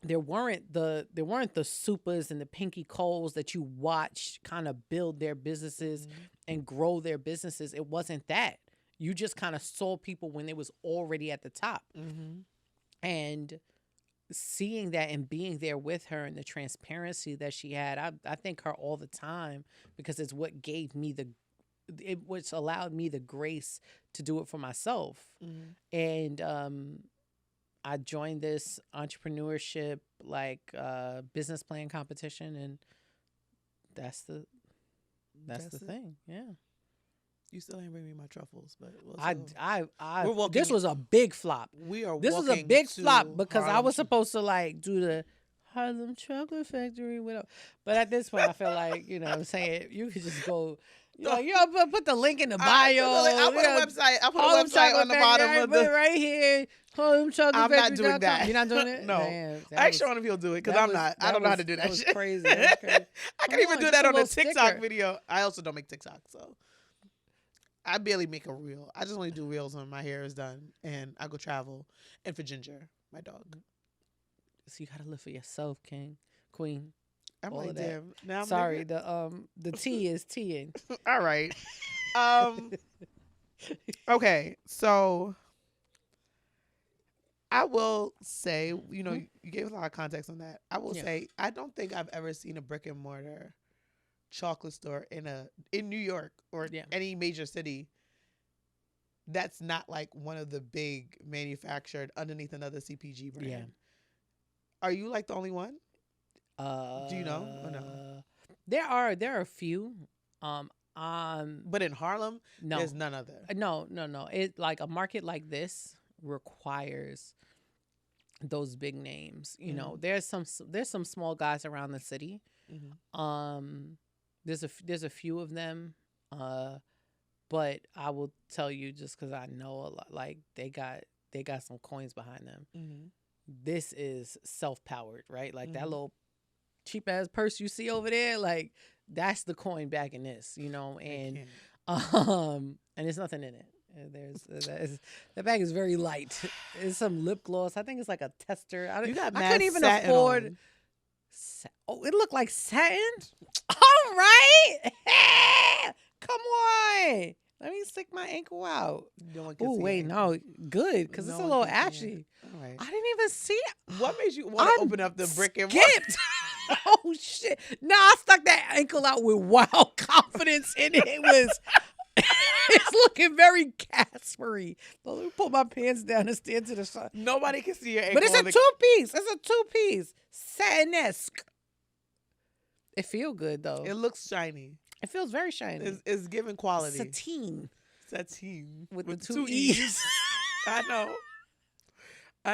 [SPEAKER 2] There weren't the supers and the Pinky Coles that you watch kind of build their businesses
[SPEAKER 1] Mm-hmm.
[SPEAKER 2] and grow their businesses. It wasn't that. You just kind of saw people when they was already at the top.
[SPEAKER 1] Mm-hmm.
[SPEAKER 2] And seeing that and being there with her and the transparency that she had, I thank her all the time because it's what gave me which allowed me the grace to do it for myself.
[SPEAKER 1] Mm-hmm.
[SPEAKER 2] And I joined this entrepreneurship like business plan competition, and that's the
[SPEAKER 1] That's it.
[SPEAKER 2] thing. Yeah.
[SPEAKER 1] You still ain't bring me my truffles, but we'll
[SPEAKER 2] I
[SPEAKER 1] still-
[SPEAKER 2] I
[SPEAKER 1] We're walking-
[SPEAKER 2] this was a big flop.
[SPEAKER 1] we are.
[SPEAKER 2] This was a
[SPEAKER 1] walking
[SPEAKER 2] big
[SPEAKER 1] to
[SPEAKER 2] flop because I
[SPEAKER 1] Harlem
[SPEAKER 2] was
[SPEAKER 1] to-
[SPEAKER 2] supposed to like do the Harlem Chocolate Factory without. But at this point, I feel like what I'm saying, you could just go. Put the link in the bio.
[SPEAKER 1] I'll put a website. I'll put a
[SPEAKER 2] Harlem
[SPEAKER 1] website
[SPEAKER 2] Chocolate
[SPEAKER 1] on the
[SPEAKER 2] Factory,
[SPEAKER 1] bottom of
[SPEAKER 2] put it
[SPEAKER 1] the.
[SPEAKER 2] right here. Harlem Chocolate
[SPEAKER 1] I'm not doing
[SPEAKER 2] Factory.com.
[SPEAKER 1] that.
[SPEAKER 2] You're not doing it?
[SPEAKER 1] No.
[SPEAKER 2] Damn, that
[SPEAKER 1] Ask
[SPEAKER 2] was-
[SPEAKER 1] Sean if he'll do it because
[SPEAKER 2] that
[SPEAKER 1] I'm
[SPEAKER 2] was-
[SPEAKER 1] not. I
[SPEAKER 2] that
[SPEAKER 1] don't know how
[SPEAKER 2] was-
[SPEAKER 1] to do
[SPEAKER 2] that
[SPEAKER 1] that
[SPEAKER 2] was
[SPEAKER 1] shit.
[SPEAKER 2] crazy. That was crazy.
[SPEAKER 1] I
[SPEAKER 2] Come
[SPEAKER 1] can't even
[SPEAKER 2] on,
[SPEAKER 1] do
[SPEAKER 2] just
[SPEAKER 1] that
[SPEAKER 2] a
[SPEAKER 1] on a
[SPEAKER 2] little
[SPEAKER 1] TikTok
[SPEAKER 2] sticker.
[SPEAKER 1] video. I also don't make TikTok, so I barely make a reel. I just only do reels when my hair is done and I go travel. And for Ginger, my dog.
[SPEAKER 2] So you gotta live for yourself, King, Queen.
[SPEAKER 1] I'm
[SPEAKER 2] All
[SPEAKER 1] like,
[SPEAKER 2] of that.
[SPEAKER 1] damn. Now I'm
[SPEAKER 2] Sorry,
[SPEAKER 1] nigga.
[SPEAKER 2] the T is T'ing.
[SPEAKER 1] All right. Okay, so I will say, you gave us a lot of context on that. I will
[SPEAKER 2] Yeah.
[SPEAKER 1] say, I don't think I've ever seen a brick and mortar chocolate store in New York or
[SPEAKER 2] Yeah.
[SPEAKER 1] any major city that's not like one of the big manufactured underneath another CPG brand.
[SPEAKER 2] Yeah.
[SPEAKER 1] Are you like the only one? Do you know or no?
[SPEAKER 2] There are a few.
[SPEAKER 1] But in Harlem,
[SPEAKER 2] No,
[SPEAKER 1] there's none other.
[SPEAKER 2] no. It like a market like this requires those big names. You know, there's some small guys around the city. There's a few of them, but I will tell you, just because I know a lot, like they got some coins behind them. This is self-powered, right? Like that little cheap ass purse you see over there, like that's the coin back in this, you know, and there's nothing in it. That bag is very light. It's some lip gloss. I think it's like a tester. I couldn't even afford. Oh, it looked like satin. All right, come on. Let me stick my ankle out. Oh wait, no, good, because it's a little ashy. All right. I didn't even see it.
[SPEAKER 1] What made you want to open up the brick and
[SPEAKER 2] mortar? Oh shit! Nah, I stuck that ankle out with wild confidence, and it was. It's looking very Caspery. Let me pull my pants down and stand to the side.
[SPEAKER 1] Nobody can see your ankle.
[SPEAKER 2] But it's a two-piece. It's a two-piece. Satin-esque. It feels good, though.
[SPEAKER 1] It looks shiny.
[SPEAKER 2] It feels very shiny.
[SPEAKER 1] It's giving quality.
[SPEAKER 2] Sateen.
[SPEAKER 1] With the two E's. I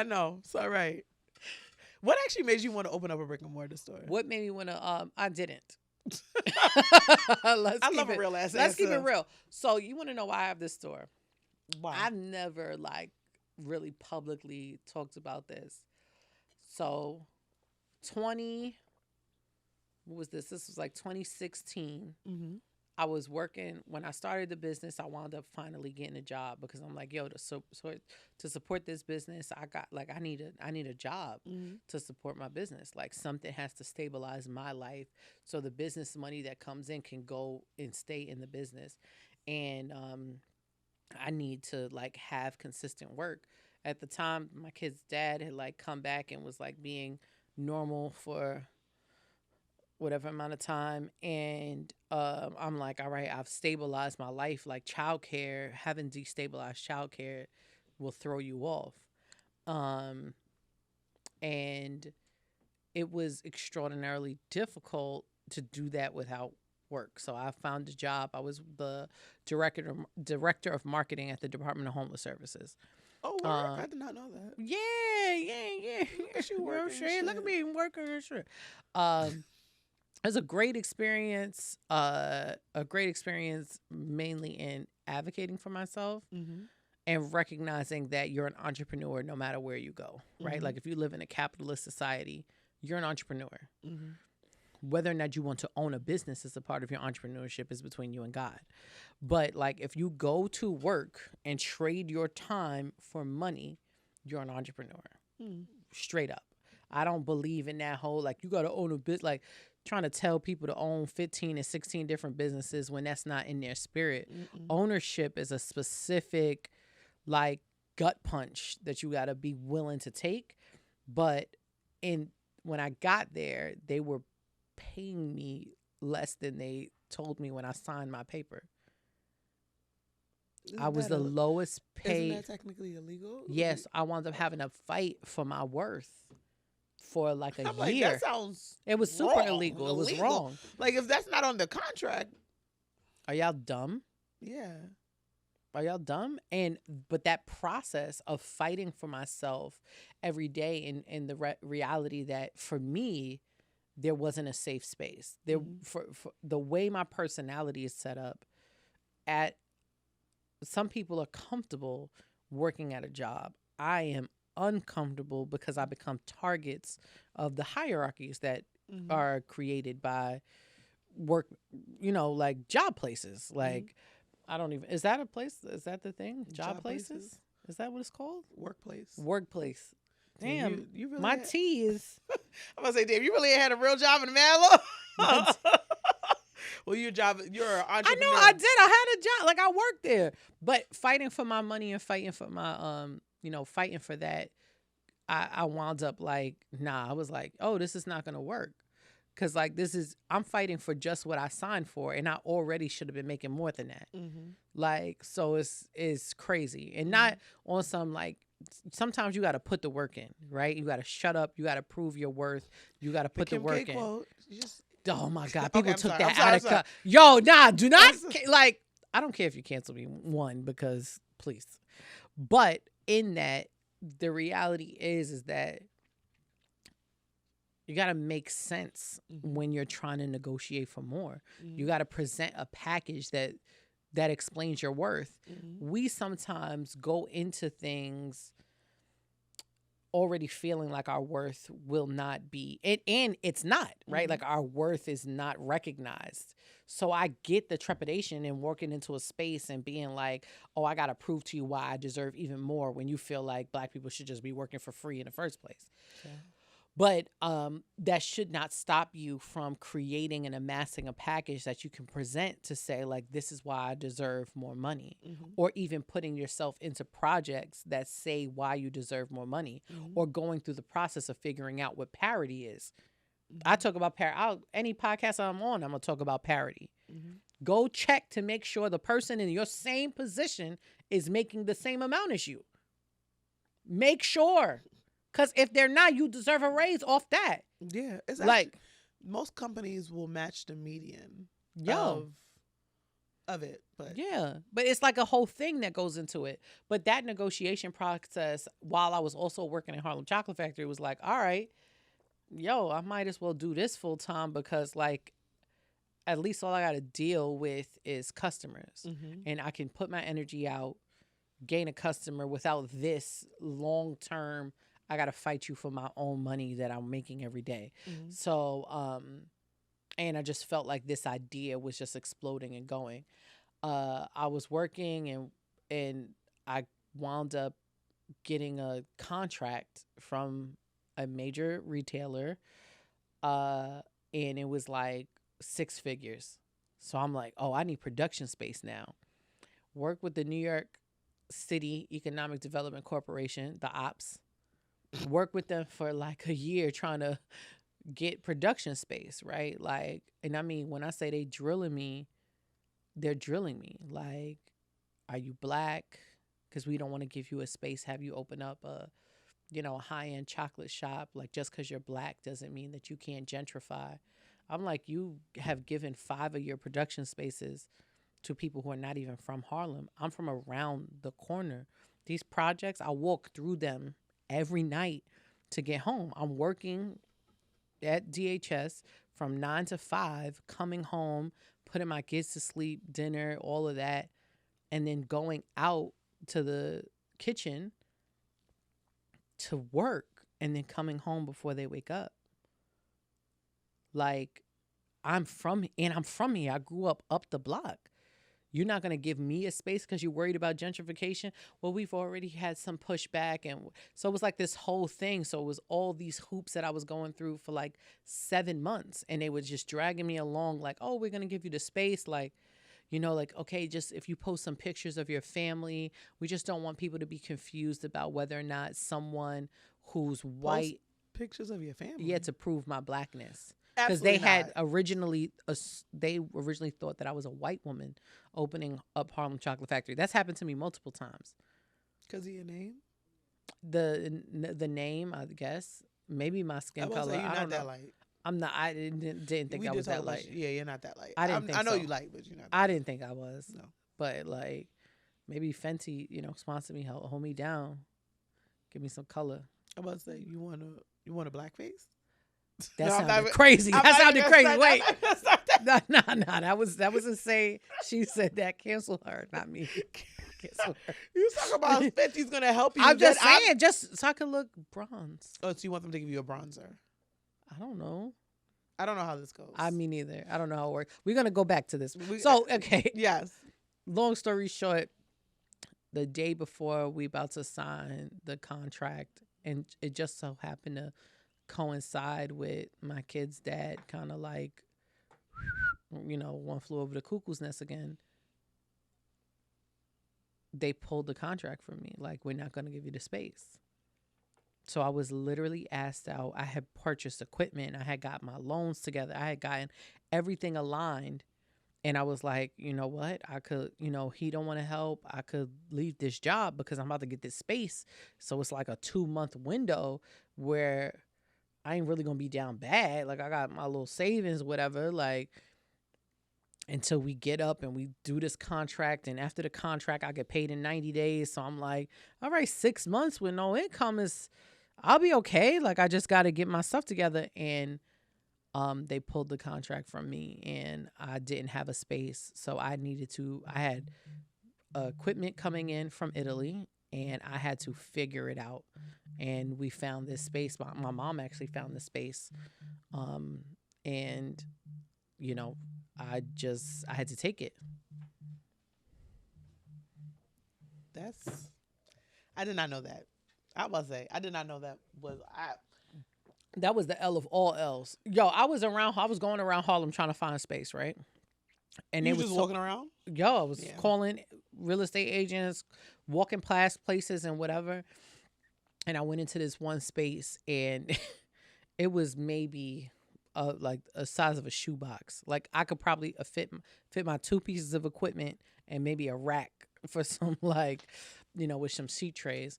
[SPEAKER 1] know. It's all right. What actually made you want to open up a brick and mortar store?
[SPEAKER 2] What made me want to? I didn't.
[SPEAKER 1] I love a real ass.
[SPEAKER 2] Let's keep it real. So you want to know why I have this store?
[SPEAKER 1] Why?
[SPEAKER 2] I've never really publicly talked about this. So what was this? This was like 2016. I was working when I started the business. I wound up finally getting a job because I'm like, yo, to support this business, I need a job to support my business. Like something has to stabilize my life so the business money that comes in can go and stay in the business. And I need to have consistent work. At the time, my kid's dad had come back and was being normal for whatever amount of time, and I'm like, all right, I've stabilized my life. Like childcare, having destabilized childcare will throw you off, and it was extraordinarily difficult to do that without work. So I found a job. I was the director of marketing at the Department of Homeless Services.
[SPEAKER 1] Oh, I did not know that.
[SPEAKER 2] Yeah. Look at me working and shit. It was a great experience. Mainly in advocating for myself and recognizing that you're an entrepreneur no matter where you go, right? Like if you live in a capitalist society, you're an entrepreneur. Whether or not you want to own a business as a part of your entrepreneurship is between you and God. But if you go to work and trade your time for money, you're an entrepreneur. Straight up. I don't believe in that whole you got to own a business, trying to tell people to own 15 and 16 different businesses when that's not in their spirit. Ownership is a specific gut punch that you got to be willing to take. But when I got there, they were paying me less than they told me when I signed my paper. I was the lowest paid.
[SPEAKER 1] Isn't that technically illegal?
[SPEAKER 2] Yes, I wound up having to fight for my worth for a
[SPEAKER 1] I'm
[SPEAKER 2] year.
[SPEAKER 1] That sounds
[SPEAKER 2] It was super illegal. It was wrong.
[SPEAKER 1] If that's not on the contract.
[SPEAKER 2] Are y'all dumb?
[SPEAKER 1] Yeah.
[SPEAKER 2] Are y'all dumb? But that process of fighting for myself every day in the reality that for me, there wasn't a safe space. For the way my personality is set up, some people are comfortable working at a job. I am uncomfortable because I become targets of the hierarchies that are created by work, job places. I don't even, is that a place? Is that the thing? Job places? Is that what it's called? Workplace. Damn, you really my tea is.
[SPEAKER 1] I'm gonna say, damn, you really had a real job in the man. Well, you're an entrepreneur.
[SPEAKER 2] I know I did. I had a job. I worked there. But fighting for my money and fighting for my, fighting for that, I wound up nah, I was oh, this is not going to work. Because I'm fighting for just what I signed for. And I already should have been making more than that. So it's crazy. And not on some sometimes you got to put the work in, right? You got to shut up. You got to prove your worth. You got to put the work in.
[SPEAKER 1] Quote,
[SPEAKER 2] oh my God. People took that out of cut. Yo, nah, do not I don't care if you cancel me, one, because please. But in that, the reality is that you got to make sense when you're trying to negotiate for more. You got to present a package that explains your worth. We sometimes go into things already feeling like our worth will not be, and it's not, right? Like our worth is not recognized. So I get the trepidation in walking into a space and being like, oh, I got to prove to you why I deserve even more, when you feel like Black people should just be working for free in the first place. Okay. But that should not stop you from creating and amassing a package that you can present to say, like, this is why I deserve more money. Or even putting yourself into projects that say why you deserve more money, or going through the process of figuring out what parity is. I talk about parity. Any podcast I'm on, I'm going to talk about parity. Go check to make sure the person in your same position is making the same amount as you. Make sure. Because if they're not, you deserve a raise off that.
[SPEAKER 1] Yeah. It's like, most companies will match the median of it. But
[SPEAKER 2] yeah. But it's like a whole thing that goes into it. But that negotiation process, while I was also working at Harlem Chocolate Factory, was like, all right, I might as well do this full time, because like, at least all I got to deal with is customers. And I can put my energy out, gain a customer without this long-term, I got to fight you for my own money that I'm making every day. So, and I just felt like this idea was just exploding and going. I was working and I wound up getting a contract from a major retailer. And it was like 6 figures. So I'm like, oh, I need production space now. Work with the New York City Economic Development Corporation, the ops. Work with them for like a year trying to get production space, right? Like, and I mean, when I say they drilling me, they're drilling me. Like, are you Black? Because we don't want to give you a space, have you open up a high-end chocolate shop. Like, just because you're Black doesn't mean that you can't gentrify. I'm like, you have given 5 of your production spaces to people who are not even from Harlem. I'm from around the corner. These projects, I walk through them every night to get home. I'm working at DHS from 9 to 5, coming home, putting my kids to sleep, dinner, all of that, and then going out to the kitchen to work, and then coming home before they wake up. Like, I'm from here. I grew up the block. You're not going to give me a space because you're worried about gentrification? Well, we've already had some pushback. And so it was like this whole thing. So it was all these hoops that I was going through for like 7 months. And they were just dragging me along like, oh, we're going to give you the space. Like, like, okay, just if you post some pictures of your family, we just don't want people to be confused about whether or not someone who's white.
[SPEAKER 1] Post pictures of your family?
[SPEAKER 2] Yeah, to prove my Blackness.
[SPEAKER 1] Because
[SPEAKER 2] they had originally thought that I was a white woman opening up Harlem Chocolate Factory. That's happened to me multiple times.
[SPEAKER 1] Because of your name?
[SPEAKER 2] The name, I guess. Maybe my skin color.
[SPEAKER 1] You're not that light.
[SPEAKER 2] I'm not. I didn't think I was that light.
[SPEAKER 1] Yeah, you're not that light.
[SPEAKER 2] I didn't think
[SPEAKER 1] I know
[SPEAKER 2] so.
[SPEAKER 1] you light, but you're not.
[SPEAKER 2] I didn't think I was.
[SPEAKER 1] No.
[SPEAKER 2] But like, maybe Fenty, sponsor me, hold me down, give me some color.
[SPEAKER 1] I'm about to say, you want a black face?
[SPEAKER 2] That sounded crazy. That sounded crazy. Wait. No. That was insane. She said that. Cancel her, not me. Cancel her.
[SPEAKER 1] You talk about Fenty's gonna help you.
[SPEAKER 2] I'm just saying, just so I can look bronze.
[SPEAKER 1] Oh, so you want them to give you a bronzer?
[SPEAKER 2] I don't know.
[SPEAKER 1] I don't know how this goes.
[SPEAKER 2] Me neither. I don't know how it works. We're gonna go back to this. So, okay.
[SPEAKER 1] Yes.
[SPEAKER 2] Long story short, the day before we about to sign the contract, and it just so happened to coincide with my kid's dad kind of like, one flew over the cuckoo's nest again. They pulled the contract from me. Like, we're not going to give you the space. So I was literally asked out. I had purchased equipment. I had got my loans together. I had gotten everything aligned. And I was like, you know what? I could, he don't want to help. I could leave this job because I'm about to get this space. So it's like a 2-month window where I ain't really going to be down bad. Like, I got my little savings, whatever. Like, until we get up and we do this contract. And after the contract, I get paid in 90 days. So I'm like, all right, 6 months with no income I'll be okay. Like, I just got to get my stuff together. And they pulled the contract from me and I didn't have a space. So I had equipment coming in from Italy and I had to figure it out. And we found this space. My mom actually found the space. And, you know, I had to take it.
[SPEAKER 1] I did not know that. I must say, I did not know that
[SPEAKER 2] That was the L of all L's. Yo, I was going around Harlem trying to find a space, right?
[SPEAKER 1] And they was just walking around?
[SPEAKER 2] Yo, I was calling real estate agents, walking past places and whatever. And I went into this one space and it was maybe like a size of a shoebox. Like I could probably fit my 2 pieces of equipment and maybe a rack for some with some seat trays.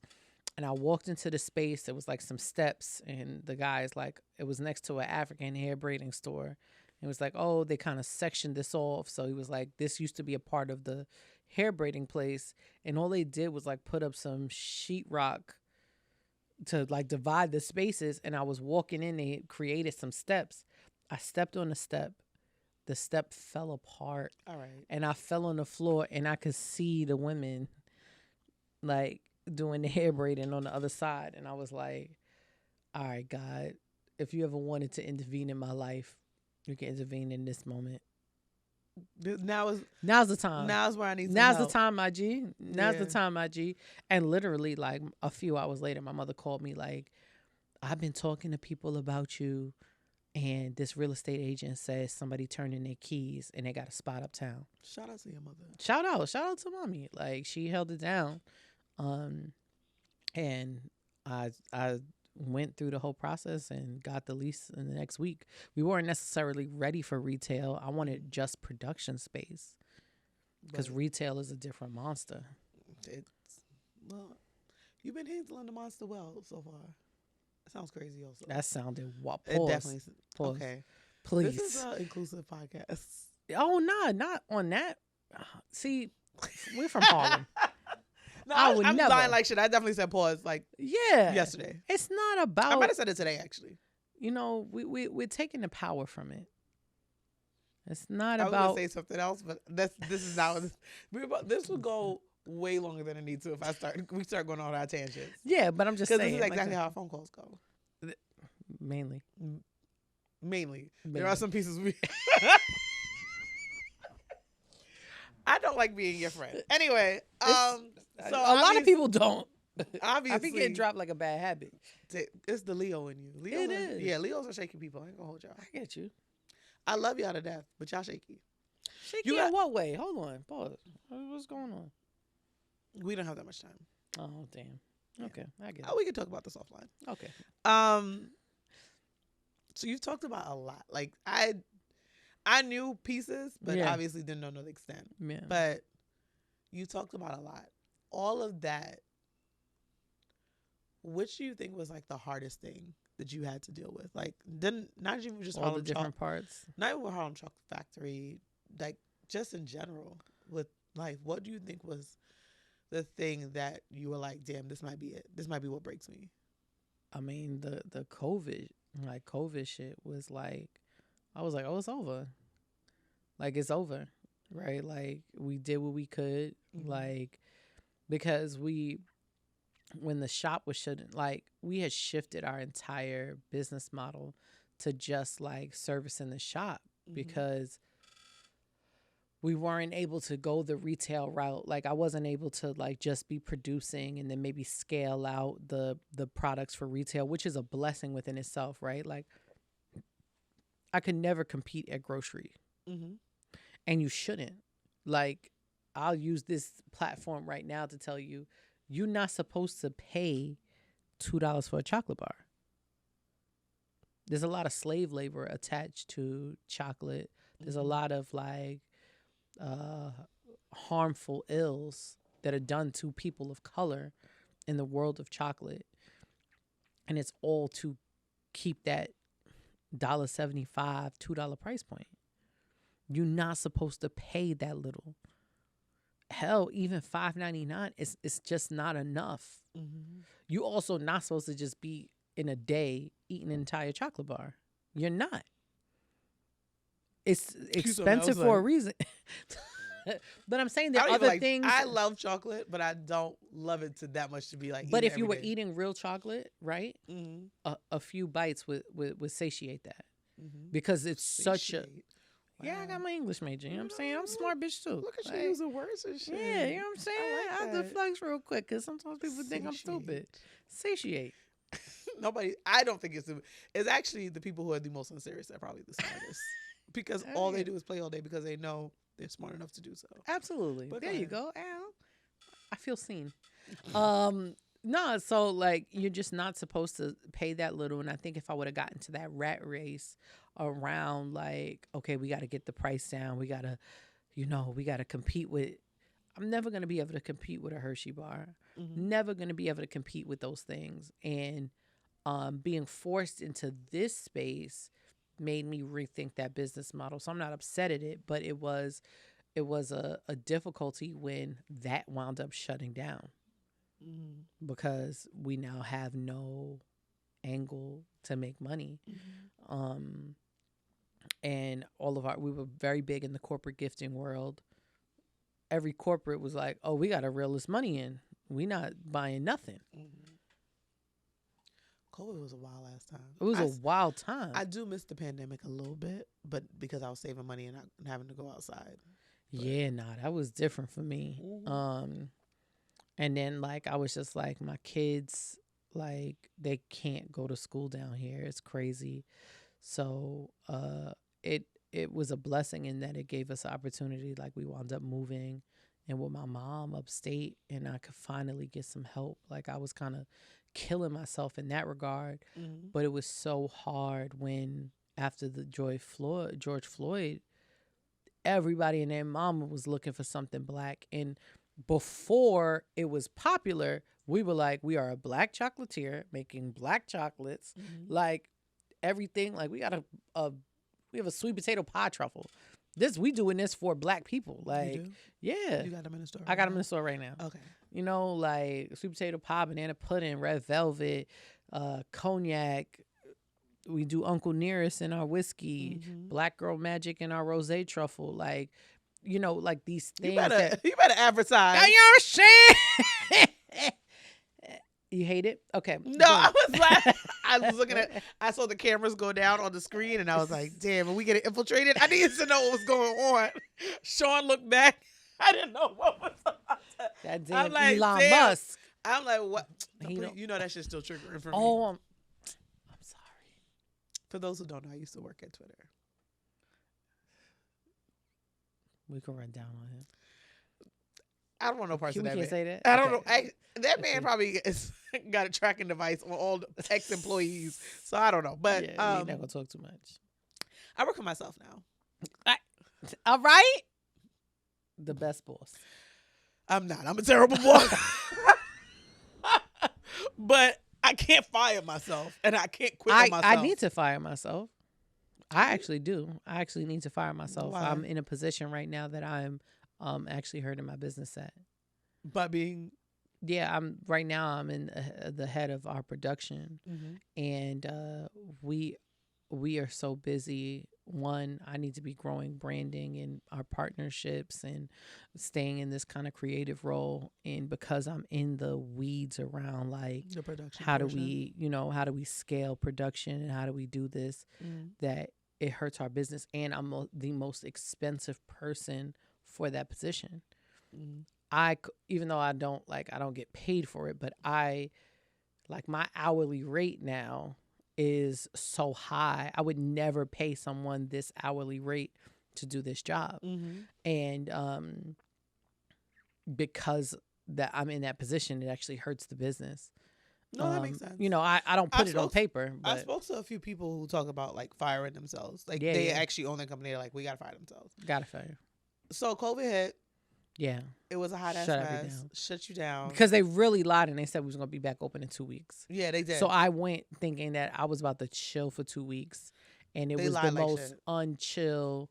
[SPEAKER 2] And I walked into the space. There was like some steps and the guy's like, it was next to an African hair braiding store. It was like, oh, they kind of sectioned this off. So he was like, this used to be a part of the hair braiding place. And all they did was like put up some sheetrock to like divide the spaces. And I was walking in, they created some steps. I stepped on the step fell apart.
[SPEAKER 1] All right.
[SPEAKER 2] And I fell on the floor and I could see the women like doing the hair braiding on the other side. And I was like, all right, God, if you ever wanted to intervene in my life, you can intervene in this moment.
[SPEAKER 1] Now's
[SPEAKER 2] the time.
[SPEAKER 1] Now's where I need some
[SPEAKER 2] Now's
[SPEAKER 1] help.
[SPEAKER 2] the time, my G. Now's the time, my G. And literally, like a few hours later, my mother called me like, I've been talking to people about you, and this real estate agent says somebody turned in their keys and they got a spot uptown.
[SPEAKER 1] Shout out to your mother.
[SPEAKER 2] Shout out to mommy. Like she held it down. And I went through the whole process and got the lease in the next week. We weren't necessarily ready for retail. I wanted just production space because retail is a different monster.
[SPEAKER 1] You've been handling the monster well so far. It sounds crazy also.
[SPEAKER 2] That sounded
[SPEAKER 1] Pause. It definitely. Pause. Okay.
[SPEAKER 2] Please.
[SPEAKER 1] This is an inclusive podcast.
[SPEAKER 2] Oh, no, not on that. See, we're from Harlem.
[SPEAKER 1] No, I'm never. Dying like shit. I definitely said pause yesterday.
[SPEAKER 2] It's not about.
[SPEAKER 1] I might have said it today actually.
[SPEAKER 2] You know, we're taking the power from it. It's not
[SPEAKER 1] I
[SPEAKER 2] about.
[SPEAKER 1] was gonna say something else, but this is not. This will go way longer than it needs to if we start going on our tangents.
[SPEAKER 2] Yeah, but I'm just saying.
[SPEAKER 1] Because this is exactly how our phone calls go.
[SPEAKER 2] Mainly.
[SPEAKER 1] There are some pieces we. I don't like being your friend. Anyway, so
[SPEAKER 2] a lot of people don't.
[SPEAKER 1] Obviously,
[SPEAKER 2] I think it dropped like a bad habit.
[SPEAKER 1] It's the Leo in you.
[SPEAKER 2] It is.
[SPEAKER 1] Yeah, Leos are shaky people. I ain't gonna hold y'all.
[SPEAKER 2] I get you.
[SPEAKER 1] I love y'all to death, but y'all shaky.
[SPEAKER 2] Shaky in what way? Hold on. Pause. What's going on?
[SPEAKER 1] We don't have that much time.
[SPEAKER 2] Oh, damn. Okay, I get it.
[SPEAKER 1] We can talk about this offline.
[SPEAKER 2] Okay.
[SPEAKER 1] So you've talked about a lot. Like I knew pieces, but obviously didn't know the extent.
[SPEAKER 2] Yeah.
[SPEAKER 1] But you talked about a lot. All of that. Which do you think was like the hardest thing that you had to deal with? Like, not even just
[SPEAKER 2] all the different parts.
[SPEAKER 1] Not even with Harlem Chocolate Factory. Like, just in general with life. What do you think was the thing that you were like, damn, this might be it. This might be what breaks me.
[SPEAKER 2] I mean, the COVID shit was like, I was like, oh, it's over. Like, it's over, right? Like, we did what we could, like, because when the shop was shutting, like, we had shifted our entire business model to just, like, servicing the shop because we weren't able to go the retail route. Like, I wasn't able to, like, just be producing and then maybe scale out the products for retail, which is a blessing within itself, right? Like, I could never compete at grocery. And you shouldn't. Like, I'll use this platform right now to tell you, you're not supposed to pay $2 for a chocolate bar. There's a lot of slave labor attached to chocolate. There's a lot of, like, harmful ills that are done to people of color in the world of chocolate. And it's all to keep that $1.75, $2 price point. You're not supposed to pay that little. Hell, even $5.99 is just not enough.
[SPEAKER 1] Mm-hmm.
[SPEAKER 2] You also not supposed to just be in a day eating an entire chocolate bar. You're not. It's expensive for a reason. But I'm saying there are other things.
[SPEAKER 1] I love chocolate, but I don't love it to that much to be like.
[SPEAKER 2] But if you were eating real chocolate, right?
[SPEAKER 1] Mm-hmm.
[SPEAKER 2] A few bites would satiate that.
[SPEAKER 1] Mm-hmm.
[SPEAKER 2] Because it's such a.
[SPEAKER 1] Wow.
[SPEAKER 2] Yeah, I got my English major. You know what I'm saying? I'm a smart bitch too.
[SPEAKER 1] Look at you using words and shit.
[SPEAKER 2] Yeah, you know what I'm saying? I have to flex real quick because sometimes people think I'm stupid. Satiate.
[SPEAKER 1] I don't think it's actually the people who are the most unserious that are probably the smartest. Because all they do is play all day because they know they're smart enough to do so.
[SPEAKER 2] Absolutely. But there you go, Al. I feel seen. No, so like you're just not supposed to pay that little. And I think if I would have gotten to that rat race around like, okay, we got to get the price down. We got to, we got to compete with. I'm never going to be able to compete with a Hershey bar. Mm-hmm. Never going to be able to compete with those things. And being forced into this space made me rethink that business model. So I'm not upset at it, but it was a difficulty when that wound up shutting down. Mm-hmm. Because we now have no angle to make money. Mm-hmm. And we were very big in the corporate gifting world. Every corporate was like, oh, we got to reel this money in. We not buying nothing. Mm-hmm.
[SPEAKER 1] COVID was a wild ass time.
[SPEAKER 2] It was a wild time.
[SPEAKER 1] I do miss the pandemic a little bit, but because I was saving money and not having to go outside.
[SPEAKER 2] Yeah, that was different for me. Mm-hmm. And then like I was just like, my kids, like they can't go to school down here. It's crazy. So it was a blessing in that it gave us an opportunity. Like we wound up moving and with my mom upstate, and I could finally get some help. Like I was kind of killing myself in that regard. Mm-hmm. But it was so hard when after the George Floyd, everybody and their mama was looking for something black. And before it was popular, we were like, we are a black chocolatier making black chocolates. Mm-hmm. Like everything, like we have a sweet potato pie truffle. We doing this for black people. Like, yeah.
[SPEAKER 1] You got them in the store?
[SPEAKER 2] I got them in the store right now.
[SPEAKER 1] Okay.
[SPEAKER 2] Like sweet potato pie, banana pudding, red velvet, cognac. We do Uncle Nearest in our whiskey, mm-hmm. Black Girl Magic in our rosé truffle. Like, like these things.
[SPEAKER 1] You better advertise.
[SPEAKER 2] You know what I'm saying? You hate it? Okay.
[SPEAKER 1] No, I was laughing. I was looking I saw the cameras go down on the screen and I was like, damn, are we getting infiltrated? I needed to know what was going on. Sean looked back. I didn't know what was about to.
[SPEAKER 2] That damn Elon Musk.
[SPEAKER 1] I'm like, what? That shit's still triggering for me.
[SPEAKER 2] Oh, I'm sorry.
[SPEAKER 1] For those who don't know, I used to work at Twitter.
[SPEAKER 2] We can run down on him.
[SPEAKER 1] I don't want no parts of that.
[SPEAKER 2] We can't say that?
[SPEAKER 1] I don't know. That man probably got a tracking device on all the ex-employees. So I don't know. But
[SPEAKER 2] we're not going to talk too much.
[SPEAKER 1] I work for myself now.
[SPEAKER 2] All right. The best boss.
[SPEAKER 1] I'm not. I'm a terrible boss. But I can't fire myself. And I can't quit on myself.
[SPEAKER 2] I need to fire myself. I actually do. I actually need to fire myself. Why? I'm in a position right now that I'm actually hurting my business at.
[SPEAKER 1] By being?
[SPEAKER 2] Yeah, I'm in the head of our production. Mm-hmm. And we are so busy. One, I need to be growing branding and our partnerships and staying in this kind of creative role. And because I'm in the weeds around like
[SPEAKER 1] the production,
[SPEAKER 2] how do we scale production and how do we do this, that it hurts our business. And I'm the most expensive person for that position. Even though I don't get paid for it, but my hourly rate now is so high. I would never pay someone this hourly rate to do this job. Mm-hmm. And because that I'm in that position, it actually hurts the business.
[SPEAKER 1] No, that makes sense.
[SPEAKER 2] I don't put it on paper. But
[SPEAKER 1] I spoke to a few people who talk about like firing themselves. Like they actually own their company. They're like, we gotta fire themselves.
[SPEAKER 2] Gotta fire.
[SPEAKER 1] So COVID hit.
[SPEAKER 2] Yeah.
[SPEAKER 1] It was a hot ass mess. Shut you down.
[SPEAKER 2] Because they really lied and they said we was going to be back open in 2 weeks.
[SPEAKER 1] Yeah, they did.
[SPEAKER 2] So I went thinking that I was about to chill for 2 weeks. And it was the most unchill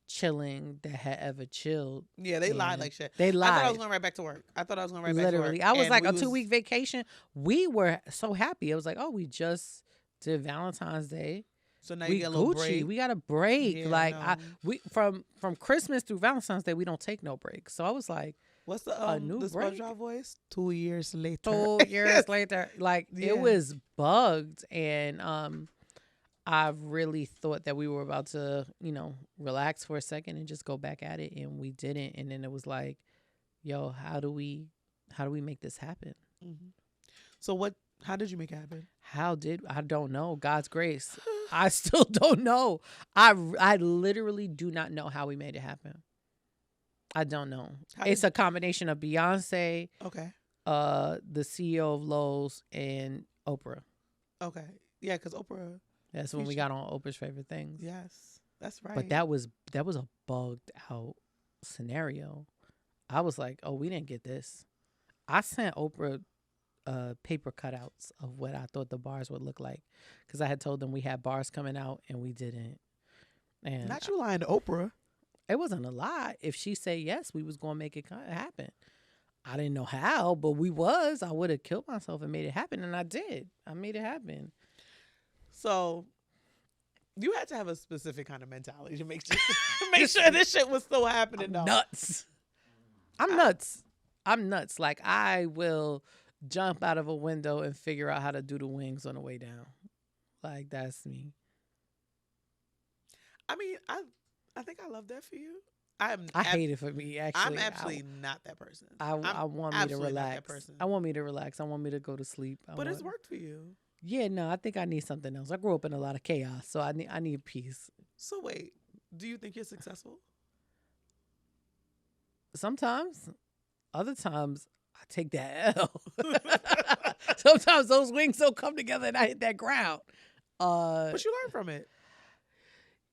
[SPEAKER 2] chilling that had ever chilled.
[SPEAKER 1] Yeah, they lied like shit.
[SPEAKER 2] They lied.
[SPEAKER 1] I thought I was going right back to work.
[SPEAKER 2] Literally. I was like, a 2-week vacation. We were so happy. It was like, oh, we just did Valentine's Day.
[SPEAKER 1] So now you get a little
[SPEAKER 2] Gucci.
[SPEAKER 1] break.
[SPEAKER 2] We got a break.
[SPEAKER 1] Yeah,
[SPEAKER 2] like
[SPEAKER 1] no.
[SPEAKER 2] we from Christmas through Valentine's Day, we don't take no break. So I was like,
[SPEAKER 1] what's the
[SPEAKER 2] new break?
[SPEAKER 1] SpongeBob voice? 2 years later.
[SPEAKER 2] 2 years later. Like it was bugged, and I really thought that we were about to, relax for a second and just go back at it, and we didn't. And then it was like, yo, how do we make this happen?
[SPEAKER 1] Mm-hmm. So how did you make it happen?
[SPEAKER 2] I don't know. God's grace. I still don't know. I literally do not know how we made it happen. I don't know. It's a combination of Beyonce,
[SPEAKER 1] okay,
[SPEAKER 2] the CEO of Lowe's, and Oprah.
[SPEAKER 1] Okay, yeah, because Oprah.
[SPEAKER 2] That's when we got on Oprah's Favorite Things.
[SPEAKER 1] Yes, that's right.
[SPEAKER 2] But that was a bugged out scenario. I was like, oh, we didn't get this. I sent Oprah paper cutouts of what I thought the bars would look like, because I had told them we had bars coming out and we didn't. And
[SPEAKER 1] not you lying to Oprah.
[SPEAKER 2] It wasn't a lie. If she said yes, we was gonna make it happen. I didn't know how, but I would have killed myself and made it happen, and I did. I made it happen.
[SPEAKER 1] So you had to have a specific kind of mentality to make sure this shit was still happening.
[SPEAKER 2] I'm nuts. I'm nuts. Like, I will jump out of a window and figure out how to do the wings on the way down. Like, that's me.
[SPEAKER 1] I mean, I think I love that for you.
[SPEAKER 2] I hate it for me, actually.
[SPEAKER 1] I'm absolutely not that person.
[SPEAKER 2] I want me to relax. I want me to relax. I want me to go to sleep.
[SPEAKER 1] But it's worked for you.
[SPEAKER 2] Yeah, no, I think I need something else. I grew up in a lot of chaos, so I need peace.
[SPEAKER 1] So wait, do you think you're successful?
[SPEAKER 2] Sometimes. Other times, I take that L. Sometimes those wings don't come together and I hit that ground.
[SPEAKER 1] But you learn from it.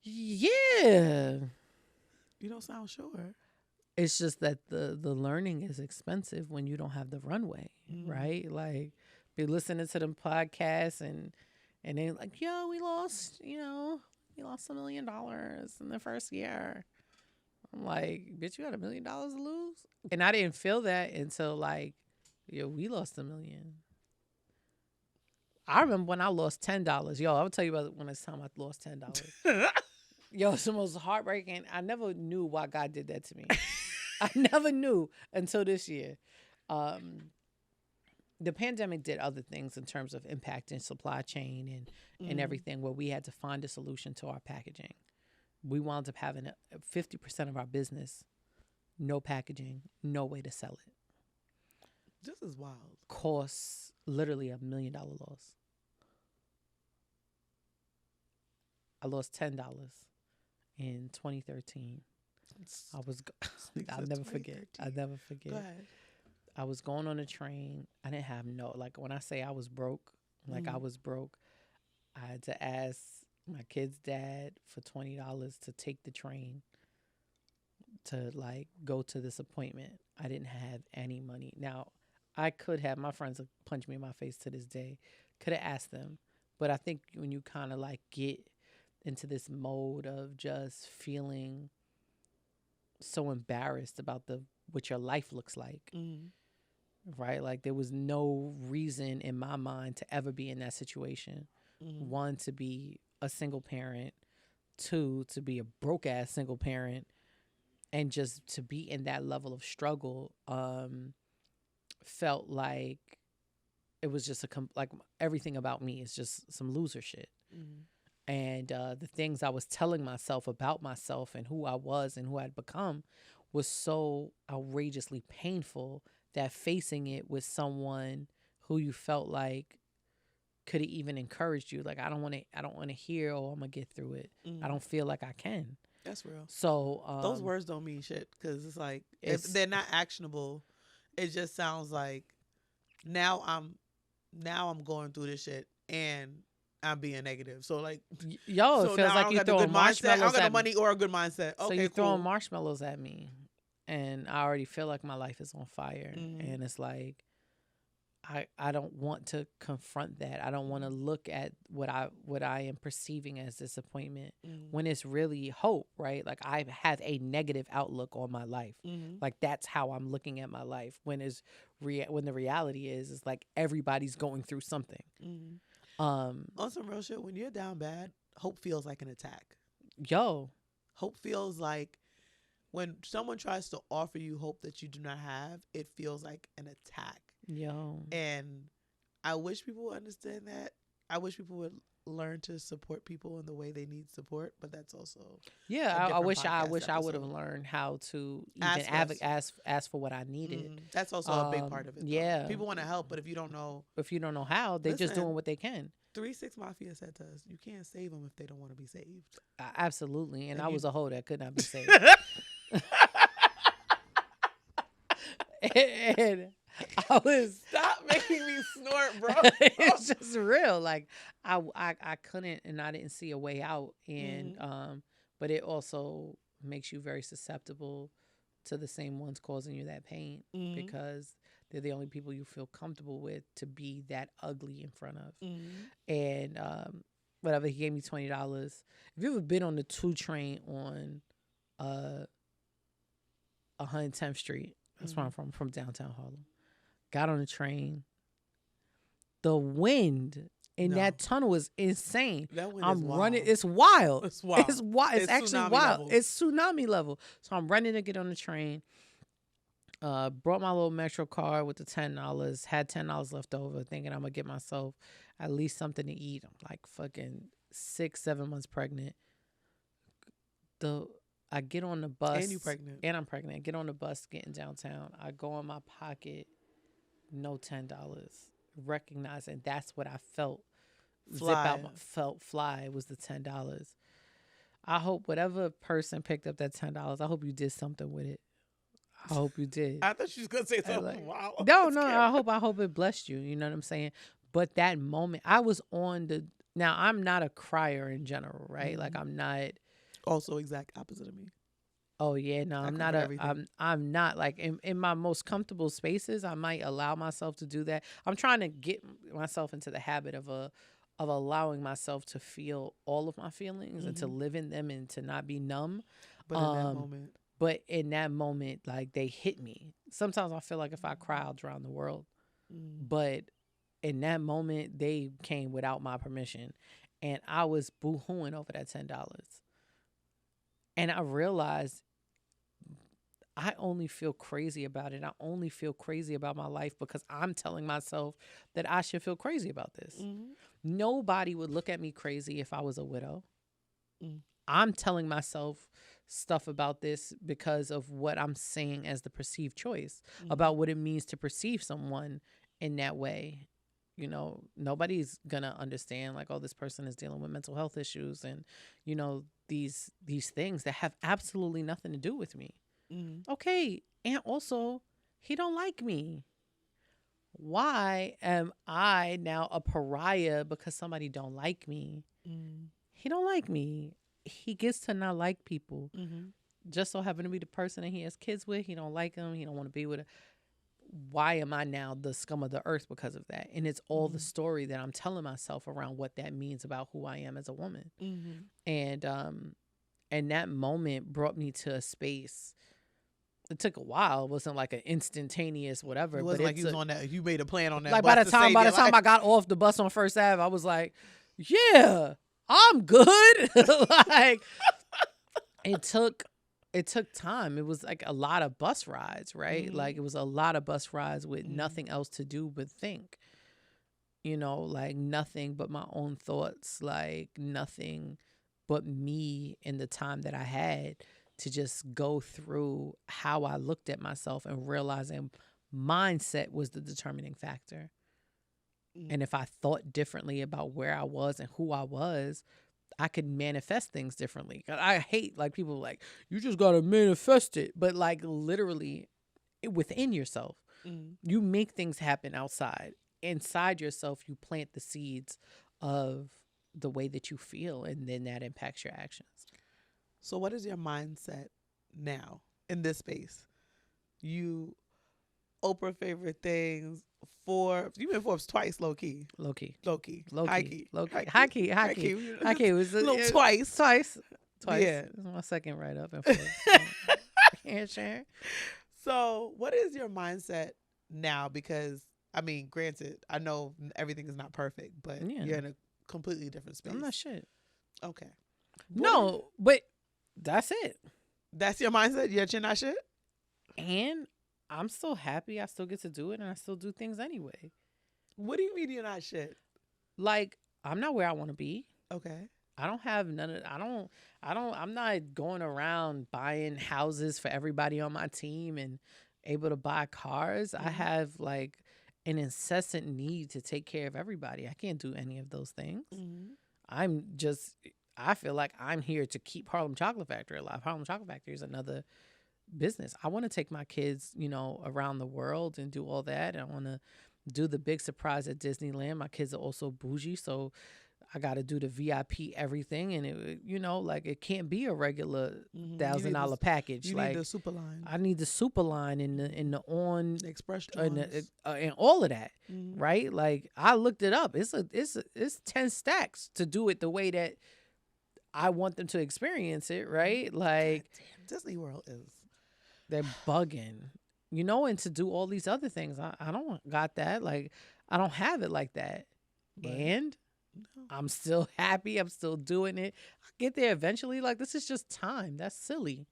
[SPEAKER 2] Yeah.
[SPEAKER 1] You don't sound sure.
[SPEAKER 2] It's just that the learning is expensive when you don't have the runway, right? Like, be listening to them podcasts and they're like, yo, we lost $1 million in the first year. I'm like, bitch, you got $1 million to lose? And I didn't feel that until, like, we lost $1 million. I remember when I lost $10. Yo, I will tell you about when it's time I lost $10. Yo, it's the most heartbreaking. I never knew why God did that to me. I never knew until this year. The pandemic did other things in terms of impacting supply chain and everything, where we had to find a solution to our packaging. We wound up having 50% of our business, no packaging, no way to sell it.
[SPEAKER 1] This is wild.
[SPEAKER 2] Costs literally $1 million loss. I lost $10 in 2013. I'll never forget. I'll never forget.
[SPEAKER 1] Go ahead.
[SPEAKER 2] I was going on a train. I didn't have when I say I was broke, I was broke. I had to ask my kid's dad for $20 to take the train to go to this appointment. I didn't have any money. Now, I could have, my friends punch me in my face to this day, could have asked them. But I think when you kind of get into this mode of just feeling so embarrassed about what your life looks like, right? Like, there was no reason in my mind to ever be in that situation. One, to be a single parent. Two, to be a broke ass single parent, and just to be in that level of struggle, felt like it was just like everything about me is just some loser shit. And the things I was telling myself about myself and who I was and who I'd become was so outrageously painful that facing it with someone who you felt like could have even encouraged you, like, I don't want to hear, oh, I'm gonna get through it. I don't feel like I can.
[SPEAKER 1] That's real.
[SPEAKER 2] So
[SPEAKER 1] those words don't mean shit, because it's like, if they're not actionable, it just sounds like now I'm going through this shit and I'm being negative. So like,
[SPEAKER 2] it feels like you're throwing marshmallows.
[SPEAKER 1] I don't got the money or a good mindset.
[SPEAKER 2] So you're throwing marshmallows at me, and I already feel like my life is on fire, and it's like, I don't want to confront that. I don't want to look at what I am perceiving as disappointment when it's really hope, right? Like I have a negative outlook on my life. Like that's how I'm looking at my life when when the reality is like everybody's going through something.
[SPEAKER 1] On some real shit, when you're down bad, hope feels like an attack.
[SPEAKER 2] Yo,
[SPEAKER 1] hope feels like when someone tries to offer you hope that you do not have, it feels like an attack.
[SPEAKER 2] Yo.
[SPEAKER 1] And I wish people would understand that. I wish people would learn to support people in the way they need support, but that's also
[SPEAKER 2] I wish I would have learned how to even ask for what I needed.
[SPEAKER 1] That's also a big part of it.
[SPEAKER 2] Yeah,
[SPEAKER 1] people want to help, but if you don't know
[SPEAKER 2] how, they just doing what they can.
[SPEAKER 1] 3-6 Mafia said to us, you can't save them if they don't want to be saved.
[SPEAKER 2] Absolutely, and I was a hoe that could not be saved. and I was
[SPEAKER 1] stop making me snort, bro.
[SPEAKER 2] It's just real. Like I couldn't, and I didn't see a way out. And but it also makes you very susceptible to the same ones causing you that pain because they're the only people you feel comfortable with to be that ugly in front of. And whatever, he gave me $20. Have you ever been on the 2 train on 110th Street? That's where I'm from downtown Harlem. Got on the train. The wind in that tunnel is insane.
[SPEAKER 1] That wind
[SPEAKER 2] I'm
[SPEAKER 1] is wild.
[SPEAKER 2] running. It's wild.
[SPEAKER 1] It's wild.
[SPEAKER 2] It's wild. It's actually wild.
[SPEAKER 1] Level.
[SPEAKER 2] It's tsunami level. So I'm running to get on the train. Brought my little Metro card with the $10. Had $10 left over, thinking I'm gonna get myself at least something to eat. I'm like fucking 6-7 months pregnant. I get on the bus.
[SPEAKER 1] And you pregnant.
[SPEAKER 2] And I'm pregnant. Get on the bus, getting downtown. I go in my pocket, no $10. Recognizing that's what I felt. Felt fly was the $10. I hope whatever person picked up that $10, I hope you did something with it. I hope you did.
[SPEAKER 1] I thought she was gonna say something. Wow.
[SPEAKER 2] No. I hope it blessed you. You know what I'm saying? But that moment, I was on the. Now I'm not a crier in general, right? Like I'm not.
[SPEAKER 1] Also, exact opposite of me.
[SPEAKER 2] Oh yeah, no, I'm not I'm not like in my most comfortable spaces. I might allow myself to do that. I'm trying to get myself into the habit of allowing myself to feel all of my feelings and to live in them and to not be numb. But in that moment, like they hit me. Sometimes I feel like if I cry, I'll drown the world. But in that moment, they came without my permission, and I was boo-hooing over that $10. And I realized I only feel crazy about it. I only feel crazy about my life because I'm telling myself that I should feel crazy about this. Nobody would look at me crazy if I was a widow. I'm telling myself stuff about this because of what I'm saying as the perceived choice about what it means to perceive someone in that way. You know, nobody's gonna understand like, oh, this person is dealing with mental health issues and, you know, these things that have absolutely nothing to do with me. Okay, and also he don't like me. Why am I now a pariah because somebody don't like me? He don't like me. He gets to not like people. Just so happen to be the person that he has kids with. He don't like them. He don't want to be with her. Why am I now the scum of the earth because of that? And it's all the story that I'm telling myself around what that means about who I am as a woman. And that moment brought me to a space. It took a while. It wasn't like an instantaneous whatever.
[SPEAKER 1] It wasn't like you was on that. You made a plan on that.
[SPEAKER 2] Like by the time I got off the bus on First Ave, I was like, yeah, I'm good. Like it took time. It was like a lot of bus rides, right? Like it was a lot of bus rides with nothing else to do but think. You know, like nothing but my own thoughts, like nothing but me in the time that I had to just go through how I looked at myself and realizing mindset was the determining factor. And if I thought differently about where I was and who I was, I could manifest things differently. I hate like people like, you just got to manifest it. But like literally within yourself, you make things happen outside. Inside yourself, you plant the seeds of the way that you feel, and then that impacts your actions.
[SPEAKER 1] So what is your mindset now in this space? You Oprah favorite things. Forbes. You've been Forbes twice, low key.
[SPEAKER 2] Low key.
[SPEAKER 1] High key.
[SPEAKER 2] High key. It was
[SPEAKER 1] a little twice.
[SPEAKER 2] Twice.
[SPEAKER 1] Yeah.
[SPEAKER 2] This is my second write up in Forbes. Yeah, Sharon.
[SPEAKER 1] So, what is your mindset now? Because I mean, granted, I know everything is not perfect, but you're in a completely different space.
[SPEAKER 2] I'm not shit.
[SPEAKER 1] Okay.
[SPEAKER 2] No, but that's it.
[SPEAKER 1] That's your mindset? Yet you're not shit?
[SPEAKER 2] And I'm still happy. I still get to do it, and I still do things anyway.
[SPEAKER 1] What do you mean you're not shit?
[SPEAKER 2] Like, I'm not where I want to be.
[SPEAKER 1] Okay.
[SPEAKER 2] I don't have none of, I'm not going around buying houses for everybody on my team and able to buy cars. I have like an incessant need to take care of everybody. I can't do any of those things. I feel like I'm here to keep Harlem Chocolate Factory alive. Harlem Chocolate Factory is another business. I want to take my kids, around the world and do all that. I want to do the big surprise at Disneyland. My kids are also bougie, so I got to do the VIP everything, and it can't be a regular $1,000 package.
[SPEAKER 1] You need the super line.
[SPEAKER 2] I need the super line in the on
[SPEAKER 1] express
[SPEAKER 2] and all of that, right? Like I looked it up. It's 10 stacks to do it the way that I want them to experience it, right? Like
[SPEAKER 1] Disney World is.
[SPEAKER 2] They're bugging, and to do all these other things. I don't got that. Like, I don't have it like that. Right. And I'm still happy. I'm still doing it. I'll get there eventually. Like, this is just time. That's silly.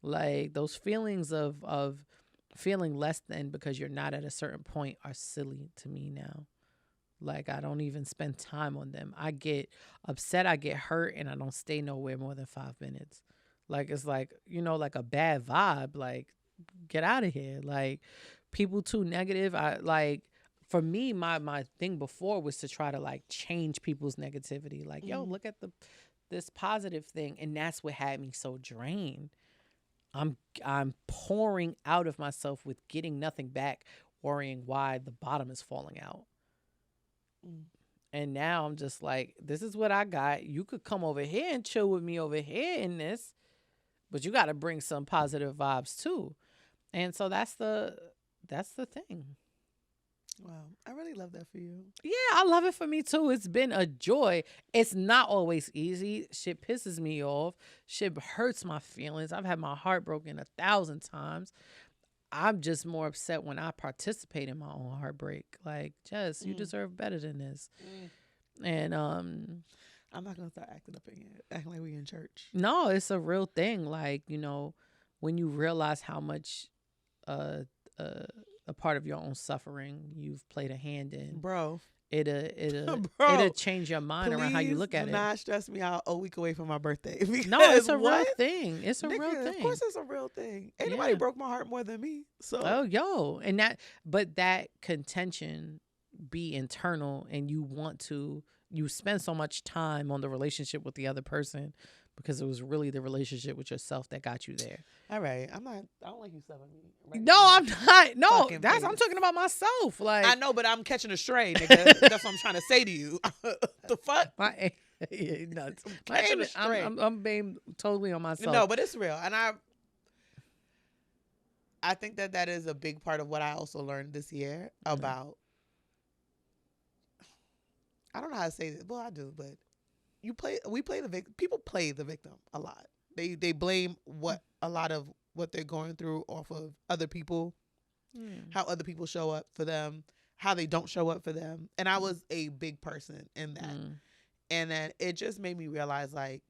[SPEAKER 2] Like, those feelings of feeling less than because you're not at a certain point are silly to me now. Like, I don't even spend time on them. I get upset. I get hurt, and I don't stay nowhere more than 5 minutes. Like, it's like, like a bad vibe. Like, get out of here. Like, people too negative. For me, my thing before was to try to, like, change people's negativity. Like, yo, look at this positive thing. And that's what had me so drained. I'm pouring out of myself with getting nothing back, worrying why the bottom is falling out. And now I'm just like, this is what I got. You could come over here and chill with me over here in this. But you got to bring some positive vibes too. And so that's the thing.
[SPEAKER 1] Wow. I really love that for you.
[SPEAKER 2] Yeah, I love it for me too. It's been a joy. It's not always easy. Shit pisses me off. Shit hurts my feelings. I've had my heart broken 1,000 times. I'm just more upset when I participate in my own heartbreak. Like, Jess, you deserve better than this. And
[SPEAKER 1] I'm not gonna start acting up in here, acting like we in church.
[SPEAKER 2] No, it's a real thing. Like, when you realize how much a part of your own suffering you've played a hand in,
[SPEAKER 1] bro,
[SPEAKER 2] it'll change your mind around how you look at it.
[SPEAKER 1] Do not stress me out a week away from my birthday.
[SPEAKER 2] No, it's a real thing. It's a real thing.
[SPEAKER 1] Of course, it's a real thing. Anybody broke my heart more than me. So
[SPEAKER 2] but that contention be internal, and you spend so much time on the relationship with the other person because it was really the relationship with yourself that got you there.
[SPEAKER 1] All right. I don't like you subbing me. Right
[SPEAKER 2] no, I'm not. No, I'm talking about myself. Like,
[SPEAKER 1] I know, but I'm catching a stray, nigga. That's what I'm trying to say to you. The fuck?
[SPEAKER 2] Nuts.
[SPEAKER 1] Catching a stray.
[SPEAKER 2] I'm being totally on myself.
[SPEAKER 1] No, but it's real. And I think that is a big part of what I also learned this year about, I don't know how to say this. Well, I do, but people play the victim a lot. They blame a lot of what they're going through off of other people, how other people show up for them, how they don't show up for them. And I was a big person in that. And then it just made me realize, like,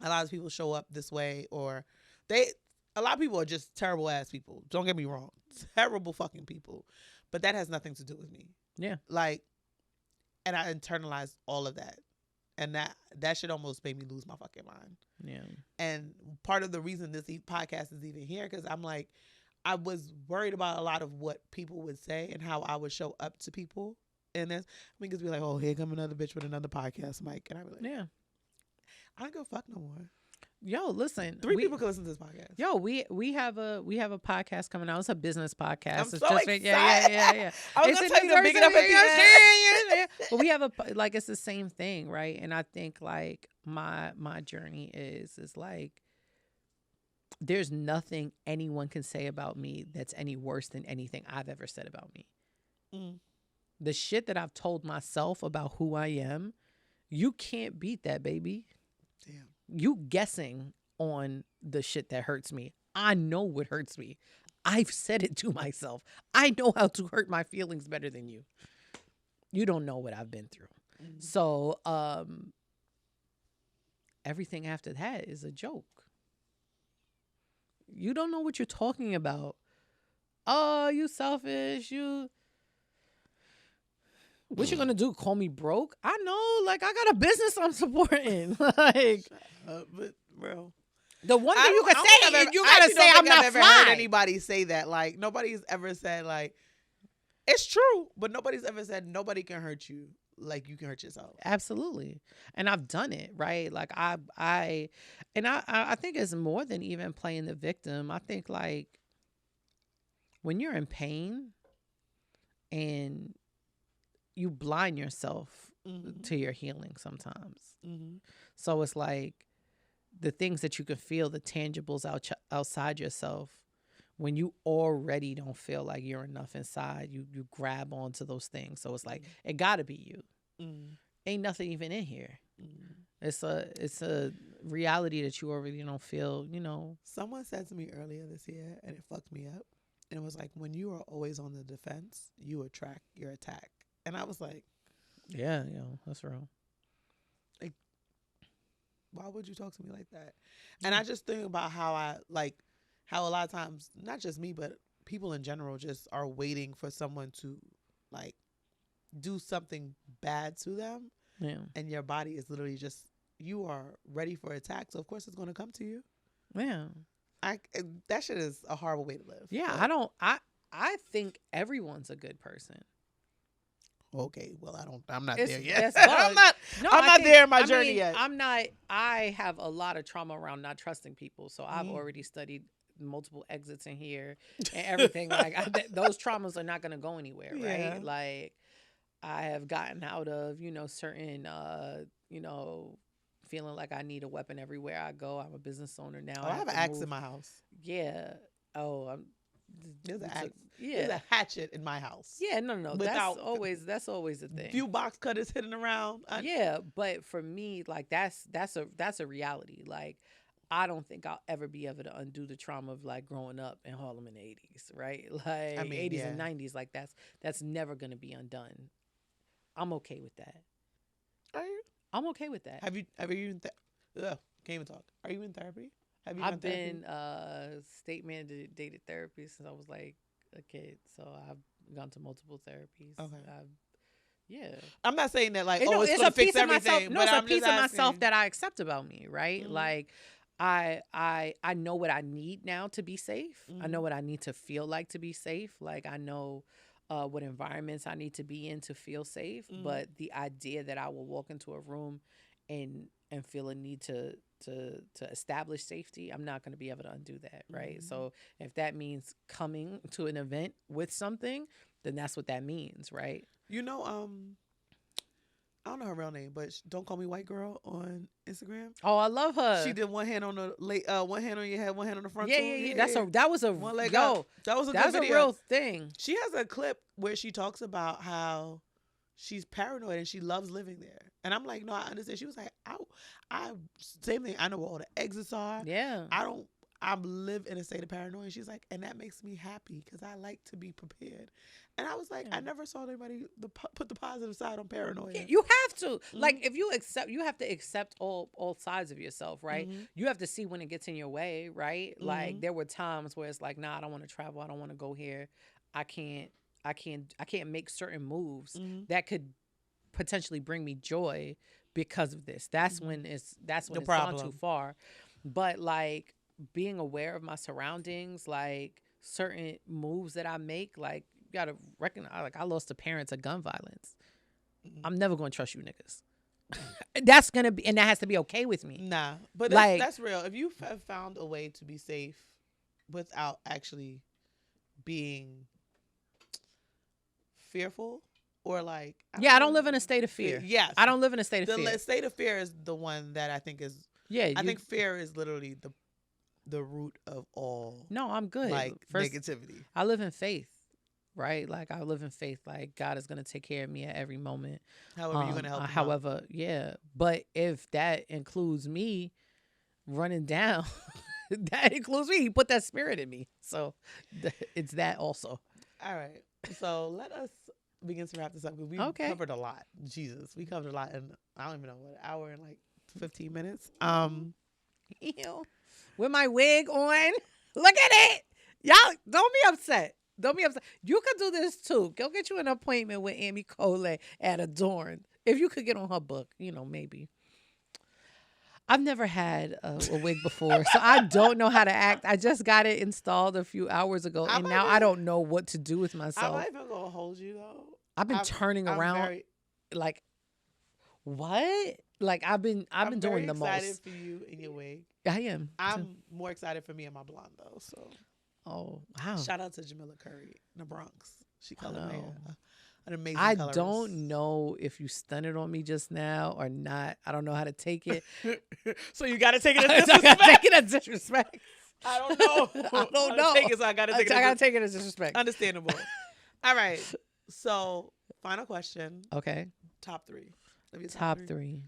[SPEAKER 1] a lot of people show up this way, or a lot of people are just terrible ass people. Don't get me wrong. Terrible fucking people. But that has nothing to do with me. Yeah. Like, and I internalized all of that. And that shit almost made me lose my fucking mind. Yeah. And part of the reason this podcast is even here, because I'm like, I was worried about a lot of what people would say and how I would show up to people in this. I mean, because be like, oh, here come another bitch with another podcast mic. And I'd be like, yeah, I don't give a fuck no more.
[SPEAKER 2] Yo, listen.
[SPEAKER 1] 3 people can listen to this podcast.
[SPEAKER 2] Yo, we have a podcast coming out. It's a business podcast.
[SPEAKER 1] I'm so excited.
[SPEAKER 2] Yeah.
[SPEAKER 1] I was gonna tell you to big it up at the end.
[SPEAKER 2] But we have it's the same thing, right? And I think like my journey is like there's nothing anyone can say about me that's any worse than anything I've ever said about me.
[SPEAKER 1] Mm.
[SPEAKER 2] The shit that I've told myself about who I am, you can't beat that, baby.
[SPEAKER 1] Damn.
[SPEAKER 2] You guessing on the shit that hurts me. I know what hurts me. I've said it to myself. I know how to hurt my feelings better than you. You don't know what I've been through.
[SPEAKER 1] Mm.
[SPEAKER 2] So, everything after that is a joke. You don't know what you're talking about. Oh, you selfish. What you gonna do? Call me broke? I know. Like, I got a business I'm supporting. Like,
[SPEAKER 1] but bro,
[SPEAKER 2] the one thing you can say is you gotta say I'm not
[SPEAKER 1] I've ever
[SPEAKER 2] fly.
[SPEAKER 1] heard anybody say that. Like, nobody's ever said, like, it's true, but nobody's ever said nobody can hurt you like you can hurt yourself.
[SPEAKER 2] Absolutely. And I've done it, right? Like I think it's more than even playing the victim. I think, like, when you're in pain and you blind yourself to your healing sometimes.
[SPEAKER 1] Mm-hmm.
[SPEAKER 2] So it's like the things that you can feel, the tangibles outside yourself, when you already don't feel like you're enough inside, you grab onto those things. So it's like, it gotta be you. Ain't nothing even in here. It's a reality that you already don't feel, you know.
[SPEAKER 1] Someone said to me earlier this year, and it fucked me up. And it was like, when you are always on the defense, you attract your attack. And I was like,
[SPEAKER 2] yeah, that's real.
[SPEAKER 1] Like, why would you talk to me like that? And I just think about how how a lot of times, not just me, but people in general just are waiting for someone to, like, do something bad to them.
[SPEAKER 2] Yeah.
[SPEAKER 1] And your body is literally just, you are ready for attack. So, of course, it's going to come to you.
[SPEAKER 2] Yeah.
[SPEAKER 1] That shit is a horrible way to live.
[SPEAKER 2] Yeah, I think everyone's a good person.
[SPEAKER 1] Okay, well, I'm not there yet.
[SPEAKER 2] I'm
[SPEAKER 1] not there in my journey yet.
[SPEAKER 2] I have a lot of trauma around not trusting people. So I've already studied multiple exits in here and everything. Like, those traumas are not going to go anywhere, right?
[SPEAKER 1] Yeah.
[SPEAKER 2] Like, I have gotten out of, certain, feeling like I need a weapon everywhere I go. I'm a business owner now.
[SPEAKER 1] I have an axe in my house.
[SPEAKER 2] Yeah. Oh,
[SPEAKER 1] there's an axe.
[SPEAKER 2] Yeah.
[SPEAKER 1] There's a hatchet in my house.
[SPEAKER 2] Yeah, no. That's always a thing.
[SPEAKER 1] Few box cutters hidden around.
[SPEAKER 2] Yeah, but for me, like, that's a reality. Like, I don't think I'll ever be able to undo the trauma of, like, growing up in Harlem in the 80s, right? Like, 80s and 90s, like, that's never gonna be undone. I'm okay with that.
[SPEAKER 1] Are you?
[SPEAKER 2] I'm okay with that.
[SPEAKER 1] Have you can't even talk. Are you in therapy?
[SPEAKER 2] I've been state mandated therapy since I was, like, a kid. So I've gone to multiple therapies.
[SPEAKER 1] Okay.
[SPEAKER 2] Yeah.
[SPEAKER 1] I'm not saying that, like,
[SPEAKER 2] it's
[SPEAKER 1] going to fix everything.
[SPEAKER 2] No, it's a piece of myself that I accept about me, right?
[SPEAKER 1] Mm-hmm.
[SPEAKER 2] Like, I know what I need now to be safe.
[SPEAKER 1] Mm-hmm.
[SPEAKER 2] I know what I need to feel like to be safe. Like, I know what environments I need to be in to feel safe.
[SPEAKER 1] Mm-hmm.
[SPEAKER 2] But the idea that I will walk into a room and feel a need to establish safety, I'm not going to be able to undo that, right?
[SPEAKER 1] Mm-hmm.
[SPEAKER 2] So if that means coming to an event with something, then that's what that means, right?
[SPEAKER 1] I don't know her real name, but Don't Call Me White Girl on Instagram.
[SPEAKER 2] Oh, I love her.
[SPEAKER 1] She did one hand on the one hand on your head, one hand on the front.
[SPEAKER 2] Yeah. That was a
[SPEAKER 1] one leg
[SPEAKER 2] yo.
[SPEAKER 1] up. That was a
[SPEAKER 2] That's
[SPEAKER 1] good video.
[SPEAKER 2] a real thing.
[SPEAKER 1] She has a clip where she talks about how she's paranoid and she loves living there. And I'm like, no, I understand. She was like, I same thing. I know where all the exits are.
[SPEAKER 2] Yeah.
[SPEAKER 1] I live in a state of paranoia. She's like, and that makes me happy because I like to be prepared. And I was like, I never saw anybody put the positive side on paranoia.
[SPEAKER 2] Yeah, you have to.
[SPEAKER 1] Mm-hmm.
[SPEAKER 2] Like, if you have to accept all sides of yourself, right?
[SPEAKER 1] Mm-hmm.
[SPEAKER 2] You have to see when it gets in your way, right?
[SPEAKER 1] Mm-hmm.
[SPEAKER 2] Like, there were times where it's like, nah, I don't want to travel. I don't want to go here. I can't make certain moves that could potentially bring me joy because of this. That's when it's gone too far. But, like, being aware of my surroundings, like, certain moves that I make, like, you gotta recognize, like, I lost a parent to gun violence. I'm never gonna trust you niggas. That's gonna be, and that has to be okay with me.
[SPEAKER 1] Nah, but that's real. If you have found a way to be safe without actually being fearful, or like,
[SPEAKER 2] I don't live in a state of fear.
[SPEAKER 1] Yes,
[SPEAKER 2] I don't live in a state of fear.
[SPEAKER 1] The state of fear is the one that I think is.
[SPEAKER 2] Yeah,
[SPEAKER 1] I think fear is literally the root of all
[SPEAKER 2] No, I'm good.
[SPEAKER 1] like
[SPEAKER 2] First,
[SPEAKER 1] negativity.
[SPEAKER 2] I live in faith, right? Like I live in faith. Like God is gonna take care of me at every moment.
[SPEAKER 1] However, you're gonna help him out.
[SPEAKER 2] However, yeah. But if that includes me running down, that includes me. He put that spirit in me, so it's that also.
[SPEAKER 1] All right. So let us begin to wrap this up because we covered a lot. Jesus, we covered a lot in I don't even know what hour and like 15 minutes.
[SPEAKER 2] Ew. With my wig on, look at it. Y'all don't be upset. Don't be upset. You could do this too. Go get you an appointment with Amy Cole at Adorn. If you could get on her book, maybe. I've never had a wig before, so I don't know how to act. I just got it installed a few hours ago, and now I don't know what to do with myself.
[SPEAKER 1] I'm not even gonna hold you though.
[SPEAKER 2] I've been turning around, like what? Like I've been doing the most.
[SPEAKER 1] I'm excited for you in your wig.
[SPEAKER 2] I am.
[SPEAKER 1] I'm more excited for me and my blonde though. So.
[SPEAKER 2] Oh wow!
[SPEAKER 1] Shout out to Jamila Curry in the Bronx. She colored my hair. An amazing
[SPEAKER 2] I
[SPEAKER 1] colorist.
[SPEAKER 2] don't know if you stunted on me just now or not. I don't know how to take it.
[SPEAKER 1] So you got to take it as disrespect.
[SPEAKER 2] Take it as disrespect.
[SPEAKER 1] I don't know.
[SPEAKER 2] I don't know.
[SPEAKER 1] Take it, so I got to take it.
[SPEAKER 2] I got to take it as disrespect.
[SPEAKER 1] Understandable. All right. So final question.
[SPEAKER 2] Okay.
[SPEAKER 1] Top three.
[SPEAKER 2] Top three.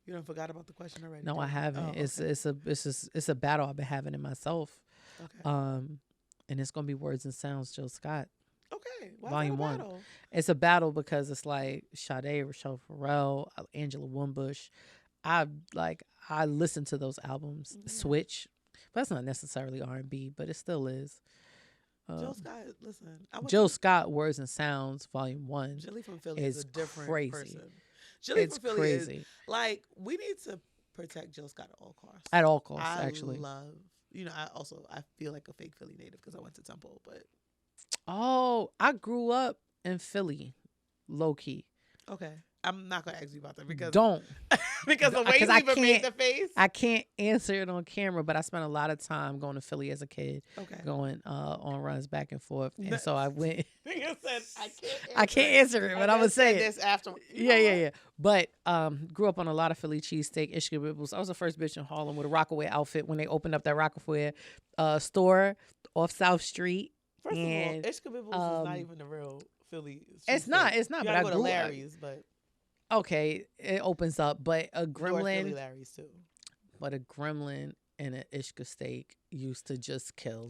[SPEAKER 1] You don't forgot about the question already?
[SPEAKER 2] No, I haven't.
[SPEAKER 1] Oh,
[SPEAKER 2] It's a battle I've been having in myself.
[SPEAKER 1] Okay.
[SPEAKER 2] And it's gonna be Words and Sounds, Jill Scott.
[SPEAKER 1] Okay. Why
[SPEAKER 2] Volume 1. It's a battle because it's like Sade, Rochelle Farrell, Angela Wimbush. I listen to those albums. Mm-hmm. Switch, but that's not necessarily R&B, but it still is.
[SPEAKER 1] Jill Scott, listen.
[SPEAKER 2] Jill Scott, Words and Sounds, Volume 1.
[SPEAKER 1] Jilly from Philly is a different
[SPEAKER 2] crazy.
[SPEAKER 1] Person. Jilly
[SPEAKER 2] It's
[SPEAKER 1] from Philly
[SPEAKER 2] crazy.
[SPEAKER 1] Is, like, we need to protect Jill Scott at all costs.
[SPEAKER 2] At all costs, actually.
[SPEAKER 1] I love. I feel like a fake Philly native because I went to Temple, but.
[SPEAKER 2] Oh, I grew up in Philly, low key.
[SPEAKER 1] Okay. I'm not going to ask you about that because.
[SPEAKER 2] Don't.
[SPEAKER 1] Because the way you even made the face.
[SPEAKER 2] I can't answer it on camera, but I spent a lot of time going to Philly as a kid.
[SPEAKER 1] Okay.
[SPEAKER 2] Going on runs back and forth. And so I went.
[SPEAKER 1] Nigga said,
[SPEAKER 2] I can't answer it, but I would say
[SPEAKER 1] this after.
[SPEAKER 2] Yeah. But grew up on a lot of Philly cheesesteak, Ishka Bibbles. I was the first bitch in Harlem with a Rockaway outfit when they opened up that Rockaway store off South Street.
[SPEAKER 1] First of all, Ishka Bibbles is not even the real Philly.
[SPEAKER 2] It's not. But I
[SPEAKER 1] go to
[SPEAKER 2] grew
[SPEAKER 1] Larry's, but.
[SPEAKER 2] Okay, it opens up, but a gremlin.
[SPEAKER 1] Philly Larry's too.
[SPEAKER 2] But a gremlin and an Ishka steak used to just kill.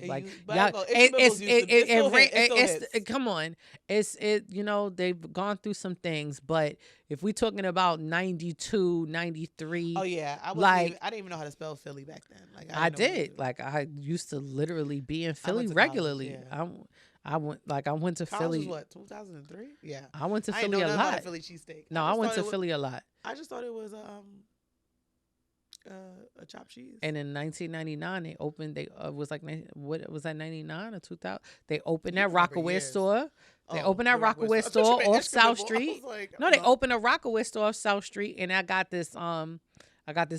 [SPEAKER 2] Come on, they've gone through some things, but if we're talking about 92, 93.
[SPEAKER 1] Oh yeah, I didn't even know how to spell Philly back then. Like
[SPEAKER 2] I did. Like I used to literally be in Philly regularly.
[SPEAKER 1] College, yeah.
[SPEAKER 2] I went to
[SPEAKER 1] college
[SPEAKER 2] Philly.
[SPEAKER 1] Was what, 2003? Yeah.
[SPEAKER 2] I went to Philly a lot.
[SPEAKER 1] A Philly cheesesteak.
[SPEAKER 2] No, I went to Philly a lot.
[SPEAKER 1] I just thought it was a chopped cheese.
[SPEAKER 2] And in 1999, they opened. Was like what was that 99 or 2000? They opened that Rockaway store. They opened that Rockaway store off South Street. They opened a Rockaway store off South Street, and I got this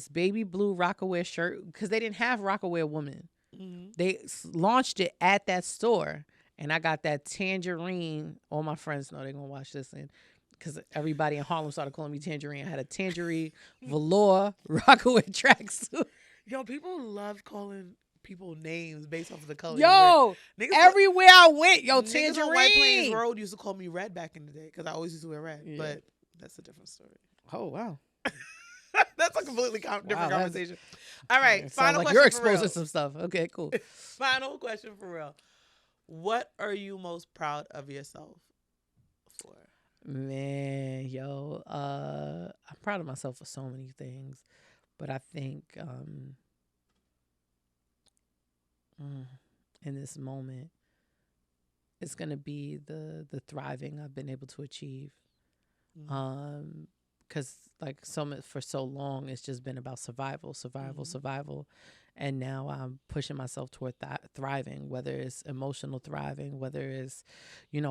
[SPEAKER 2] baby blue Rockaway shirt because they didn't have Rockaway woman. Mm-hmm. They launched it at that store. And I got that tangerine. All my friends know they're going to watch this. And because everybody in Harlem started calling me Tangerine. I had a tangerine velour Rockaway tracksuit.
[SPEAKER 1] Yo, people love calling people names based off of the color.
[SPEAKER 2] Yo, everywhere I went, Tangerine.
[SPEAKER 1] Niggas on White Plains Road used to call me Red back in the day because I always used to wear red. Yeah. But that's a different story.
[SPEAKER 2] Oh, wow.
[SPEAKER 1] That's a completely different conversation. All right, final question.
[SPEAKER 2] You're exposing some stuff. Okay, cool.
[SPEAKER 1] Final question for real. What are you most proud of yourself for?
[SPEAKER 2] Man, I'm proud of myself for so many things, but I think in this moment, it's gonna be the thriving I've been able to achieve. Mm-hmm. Because for so long, it's just been about survival, mm-hmm. And now I'm pushing myself toward thriving, whether it's emotional thriving, whether it's,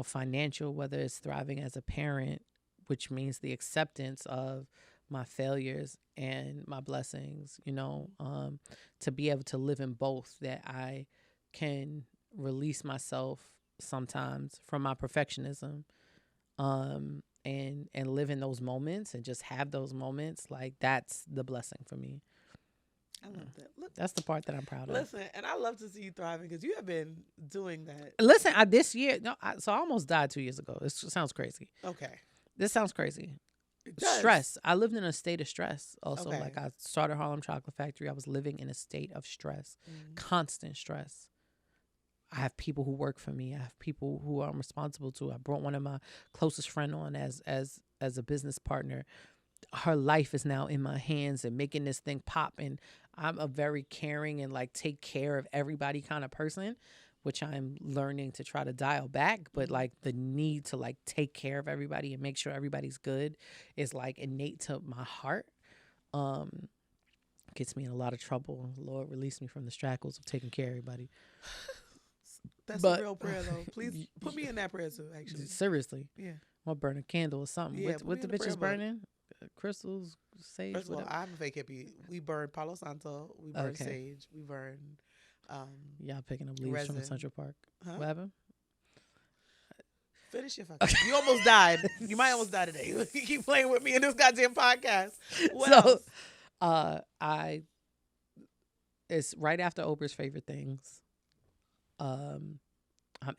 [SPEAKER 2] financial, whether it's thriving as a parent, which means the acceptance of my failures and my blessings, to be able to live in both, that I can release myself sometimes from my perfectionism, and live in those moments and just have those moments. Like, that's the blessing for me.
[SPEAKER 1] I love that. Look,
[SPEAKER 2] That's the part that I'm proud of.
[SPEAKER 1] listen, and I love to see you thriving because you have been doing that.
[SPEAKER 2] Listen, this year, so I almost died 2 years ago. It sounds crazy.
[SPEAKER 1] Okay.
[SPEAKER 2] This sounds crazy.
[SPEAKER 1] It does.
[SPEAKER 2] Stress. I lived in a state of stress. Also,
[SPEAKER 1] Okay.
[SPEAKER 2] like I started Harlem Chocolate Factory. I was living in a state of stress, constant stress. I have people who work for me. I have people who I'm responsible to. I brought one of my closest friend on as a business partner. Her life is now in my hands and making this thing pop. And I'm a very caring and like take care of everybody kind of person, which I'm learning to try to dial back. But like the need to like take care of everybody and make sure everybody's good is like innate to my heart. Gets me in a lot of trouble. Lord, release me from the shackles of taking care of everybody.
[SPEAKER 1] That's a real prayer, though. Please put me in that prayer, too, actually.
[SPEAKER 2] Seriously.
[SPEAKER 1] Yeah.
[SPEAKER 2] I'll burn a candle or something.
[SPEAKER 1] Yeah,
[SPEAKER 2] what the bitches burning? Crystals, sage.
[SPEAKER 1] First of all, I'm a fake hippie. We burn Palo Santo. We burn sage. We burn.
[SPEAKER 2] Y'all picking up leaves
[SPEAKER 1] resin.
[SPEAKER 2] from Central Park.
[SPEAKER 1] Huh?
[SPEAKER 2] What happened?
[SPEAKER 1] Finish your fucking. You almost died. You might almost die today. You keep playing with me in this goddamn podcast. What else?
[SPEAKER 2] It's right after Oprah's favorite things. I'm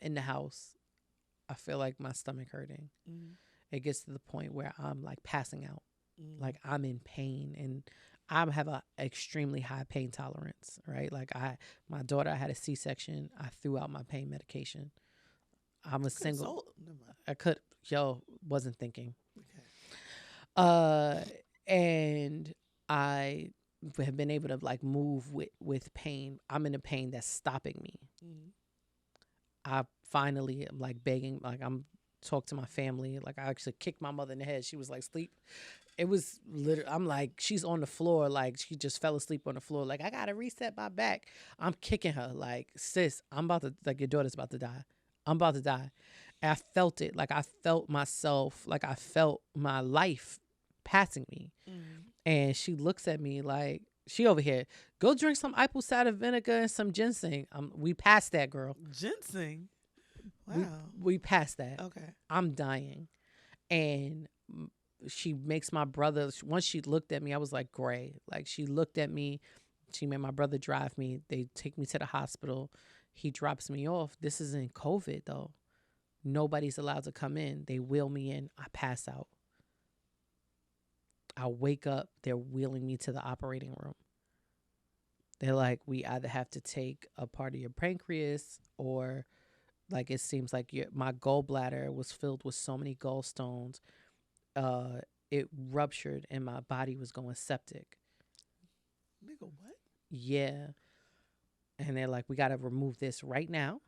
[SPEAKER 2] in the house. I feel like my stomach hurting. It gets to the point where I'm like passing out. Like I'm in pain and I have a extremely high pain tolerance, right? Like my daughter had a C-section. I threw out my pain medication. I'm a single. Wasn't thinking.
[SPEAKER 1] Okay.
[SPEAKER 2] And I have been able to like move with pain. I'm in a pain that's stopping me. I finally am like begging, like I'm talk to my family. Like I actually kicked my mother in the head. She was like, sleep. It was literally, I'm like, she's on the floor. Like she just fell asleep on the floor. Like I got to reset my back. I'm kicking her like, sis, I'm about to, like your daughter's about to die. I'm about to die. And I felt it. Like I felt myself, like I felt my life passing me. And she looks at me like, she over here, go drink some apple cider vinegar and some ginseng. We passed that, girl.
[SPEAKER 1] Ginseng? Wow.
[SPEAKER 2] We passed that.
[SPEAKER 1] Okay.
[SPEAKER 2] I'm dying. And she makes my brother, once she looked at me, I was like gray. Like she looked at me. She made my brother drive me. They take me to the hospital. He drops me off. This is in COVID, though. Nobody's allowed to come in. They wheel me in. I pass out. I wake up. They're wheeling me to the operating room. They're like, we either have to take a part of your pancreas or like it seems like my gallbladder was filled with so many gallstones. It ruptured and my body was going septic.
[SPEAKER 1] Nigga, what?
[SPEAKER 2] Yeah. And they're like, we got to remove this right now.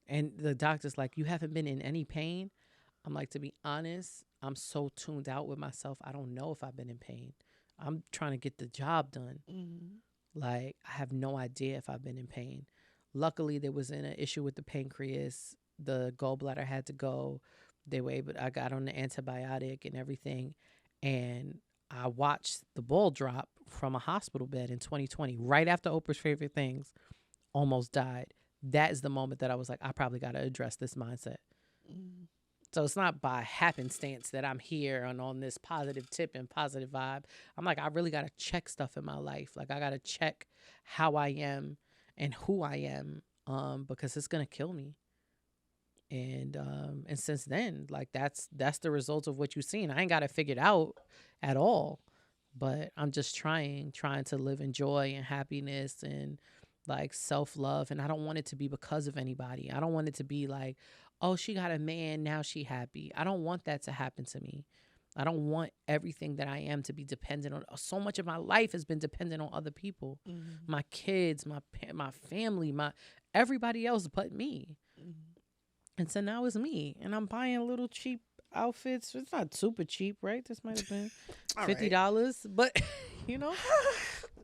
[SPEAKER 2] And the doctor's like, you haven't been in any pain? I'm like, to be honest, I'm so tuned out with myself. I don't know if I've been in pain. I'm trying to get the job done. Like, I have no idea if I've been in pain. Luckily, there was an issue with the pancreas. The gallbladder had to go. I got on the antibiotic and everything. And I watched the ball drop from a hospital bed in 2020, right after Oprah's favorite things, almost died. That is the moment that I was like, I probably got to address this mindset. So it's not by happenstance that I'm here and on this positive tip and positive vibe. I'm like, I really got to check stuff in my life. Like I got to check how I am and who I am, because it's going to kill me. And since then, like that's the result of what you've seen. I ain't got it figured out at all, but I'm just trying to live in joy and happiness and like self-love. And I don't want it to be because of anybody. I don't want it to be like, oh, she got a man, now she happy. I don't want that to happen to me. I don't want everything that I am to be dependent on. So much of my life has been dependent on other people, my kids, my family, everybody else but me. And so now it's me, and I'm buying little cheap outfits. It's not super cheap, right? This might have been $50, but you know,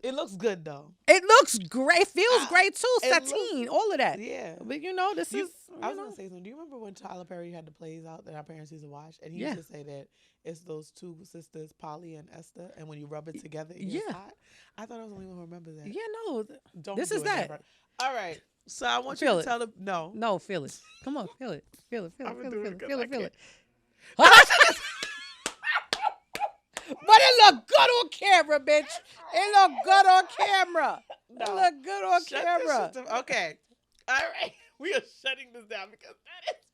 [SPEAKER 1] it looks good though.
[SPEAKER 2] It looks great. It feels great too. Sateen, all of that.
[SPEAKER 1] Yeah,
[SPEAKER 2] but you know, I
[SPEAKER 1] was gonna say something. Do you remember when Tyler Perry had the plays out that our parents used to watch, and he used to say that it's those two sisters, Polly and Esther, and when you rub it together, it gets hot. I thought I was the only one who remembers that.
[SPEAKER 2] Yeah, no,
[SPEAKER 1] don't.
[SPEAKER 2] This is that.
[SPEAKER 1] All right. So I want you to tell them
[SPEAKER 2] no, feel it. Come on, feel it. Feel it. But it look good on camera, bitch. It look good on camera.
[SPEAKER 1] No.
[SPEAKER 2] It look good on
[SPEAKER 1] Shut
[SPEAKER 2] camera.
[SPEAKER 1] this shit to- okay. All right. We are shutting this down because that is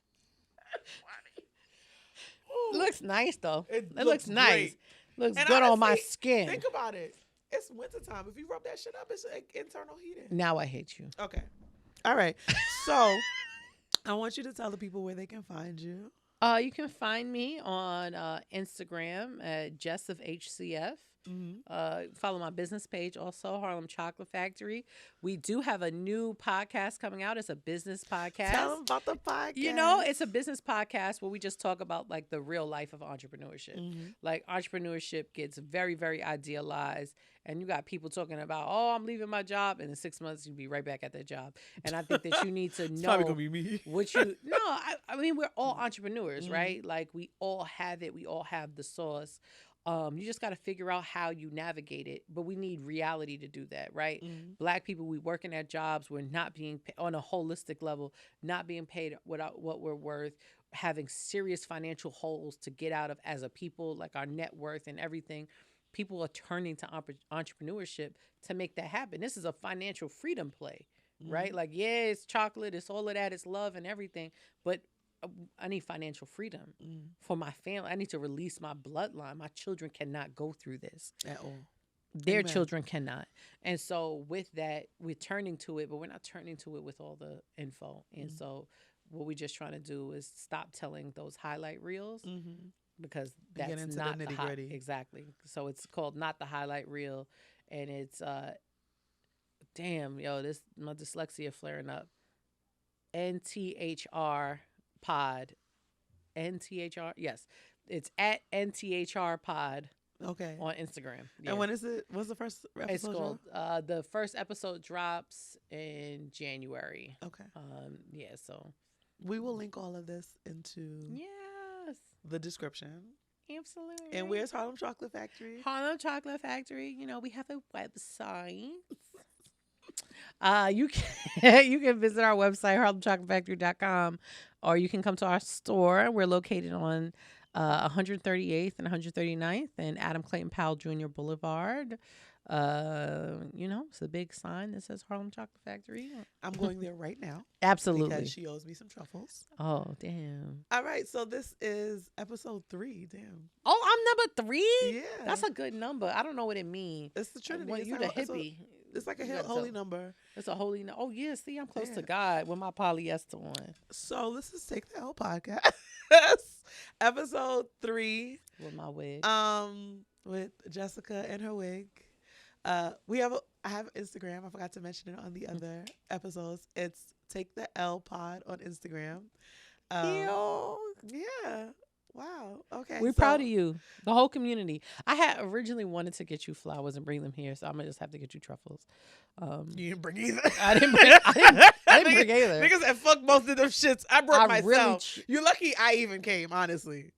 [SPEAKER 1] funny.
[SPEAKER 2] Looks nice though.
[SPEAKER 1] It
[SPEAKER 2] looks nice.
[SPEAKER 1] great.
[SPEAKER 2] Looks
[SPEAKER 1] And
[SPEAKER 2] good on my
[SPEAKER 1] honestly,
[SPEAKER 2] skin.
[SPEAKER 1] Think about it. It's wintertime. If you rub that shit up, it's like internal heating.
[SPEAKER 2] Now I hate you.
[SPEAKER 1] Okay. All right. So I want you to tell the people where they can find you.
[SPEAKER 2] You can find me on Instagram at Jess of HCF. Follow my business page also, Harlem Chocolate Factory. We do have a new podcast coming out. It's a business podcast.
[SPEAKER 1] Tell them about the podcast.
[SPEAKER 2] You know, it's a business podcast where we just talk about like the real life of entrepreneurship. Like entrepreneurship gets very, very idealized. And you got people talking about, oh, I'm leaving my job. And in 6 months, you'll be right back at that job. And I think that you need to know
[SPEAKER 1] probably gonna be me.
[SPEAKER 2] what you, no, I mean, we're all entrepreneurs, right? Like we all have it. We all have the sauce. You just got to figure out how you navigate it. But we need reality to do that, right? Black people, we working at jobs. We're not being on a holistic level, not being paid what we're worth, having serious financial holes to get out of as a people, like our net worth and everything. People are turning to entrepreneurship to make that happen. This is a financial freedom play, right? Like, yeah, it's chocolate, it's all of that, it's love and everything. But I need financial freedom for my family. I need to release my bloodline. My children cannot go through this
[SPEAKER 1] At all.
[SPEAKER 2] Their
[SPEAKER 1] Amen.
[SPEAKER 2] children cannot. And so with that, we're turning to it, but we're not turning to it with all the info. And so what we're just trying to do is stop telling those highlight reels because
[SPEAKER 1] Get
[SPEAKER 2] that's
[SPEAKER 1] into
[SPEAKER 2] not
[SPEAKER 1] the
[SPEAKER 2] the
[SPEAKER 1] nitty-gritty.
[SPEAKER 2] exactly. So it's called Not the Highlight Reel. And it's, damn, yo, my dyslexia flaring up. NTHR pod. NTHR. Yes. It's at NTHR pod.
[SPEAKER 1] Okay.
[SPEAKER 2] On Instagram. Yeah.
[SPEAKER 1] And when is it? What's the first episode?
[SPEAKER 2] It's called, the first episode drops in January.
[SPEAKER 1] Okay.
[SPEAKER 2] Yeah, so.
[SPEAKER 1] We will link all of this into
[SPEAKER 2] Yes.
[SPEAKER 1] the description.
[SPEAKER 2] Absolutely.
[SPEAKER 1] And where's Harlem Chocolate Factory?
[SPEAKER 2] Harlem Chocolate Factory. You know, we have a website. You can visit our website, harlemchocolatefactory.com, or you can come to our store. We're located on 138th and 139th and Adam Clayton Powell Jr. Boulevard. It's a big sign that says Harlem Chocolate Factory.
[SPEAKER 1] I'm going there right now.
[SPEAKER 2] Absolutely.
[SPEAKER 1] Because she owes me some truffles.
[SPEAKER 2] Oh, damn.
[SPEAKER 1] All right. So this is episode 3. Damn.
[SPEAKER 2] Oh, I'm number 3?
[SPEAKER 1] Yeah.
[SPEAKER 2] That's a good number. I don't know what it means.
[SPEAKER 1] It's the Trinity.
[SPEAKER 2] Well,
[SPEAKER 1] It's
[SPEAKER 2] you
[SPEAKER 1] like
[SPEAKER 2] the
[SPEAKER 1] a-
[SPEAKER 2] hippie.
[SPEAKER 1] It's like a
[SPEAKER 2] You gotta
[SPEAKER 1] holy
[SPEAKER 2] tell.
[SPEAKER 1] number.
[SPEAKER 2] It's a holy number. Oh, yeah. See, I'm close
[SPEAKER 1] Yeah.
[SPEAKER 2] to God with my polyester on.
[SPEAKER 1] So this is Take the L podcast. Episode 3.
[SPEAKER 2] With my wig.
[SPEAKER 1] With Jessica and her wig. I have Instagram. I forgot to mention it on the other episodes. It's Take the L pod on Instagram. Yeah. Wow. Okay.
[SPEAKER 2] We're proud of you. The whole community. I had originally wanted to get you flowers and bring them here, so I'm gonna just have to get you truffles.
[SPEAKER 1] You didn't bring either.
[SPEAKER 2] I didn't bring either.
[SPEAKER 1] Niggas said fuck both of them shits. I brought
[SPEAKER 2] I
[SPEAKER 1] myself.
[SPEAKER 2] really
[SPEAKER 1] You're lucky I even came, honestly.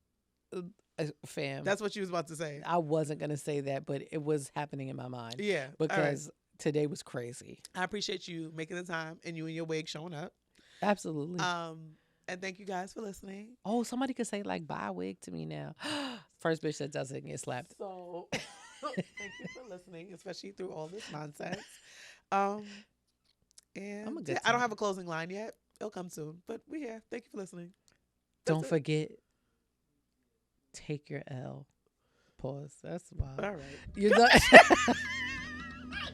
[SPEAKER 2] Fam.
[SPEAKER 1] That's what you was about to say.
[SPEAKER 2] I wasn't gonna say that, but it was happening in my mind.
[SPEAKER 1] Yeah.
[SPEAKER 2] Because today was crazy.
[SPEAKER 1] I appreciate you making the time and you and your wig showing up.
[SPEAKER 2] Absolutely.
[SPEAKER 1] And thank you guys for listening.
[SPEAKER 2] Oh, somebody could say like buy a wig to me now. First bitch that doesn't get slapped.
[SPEAKER 1] So thank you for listening, especially through all this nonsense. And
[SPEAKER 2] I'm a good
[SPEAKER 1] I don't
[SPEAKER 2] time.
[SPEAKER 1] have a closing line yet. It'll come soon. But we're here. Thank you for listening.
[SPEAKER 2] Don't
[SPEAKER 1] That's it.
[SPEAKER 2] forget, take your L. Pause. That's wild.
[SPEAKER 1] All right.
[SPEAKER 2] You know-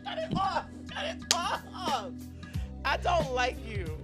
[SPEAKER 1] Cut it off. Cut it off. I don't like you.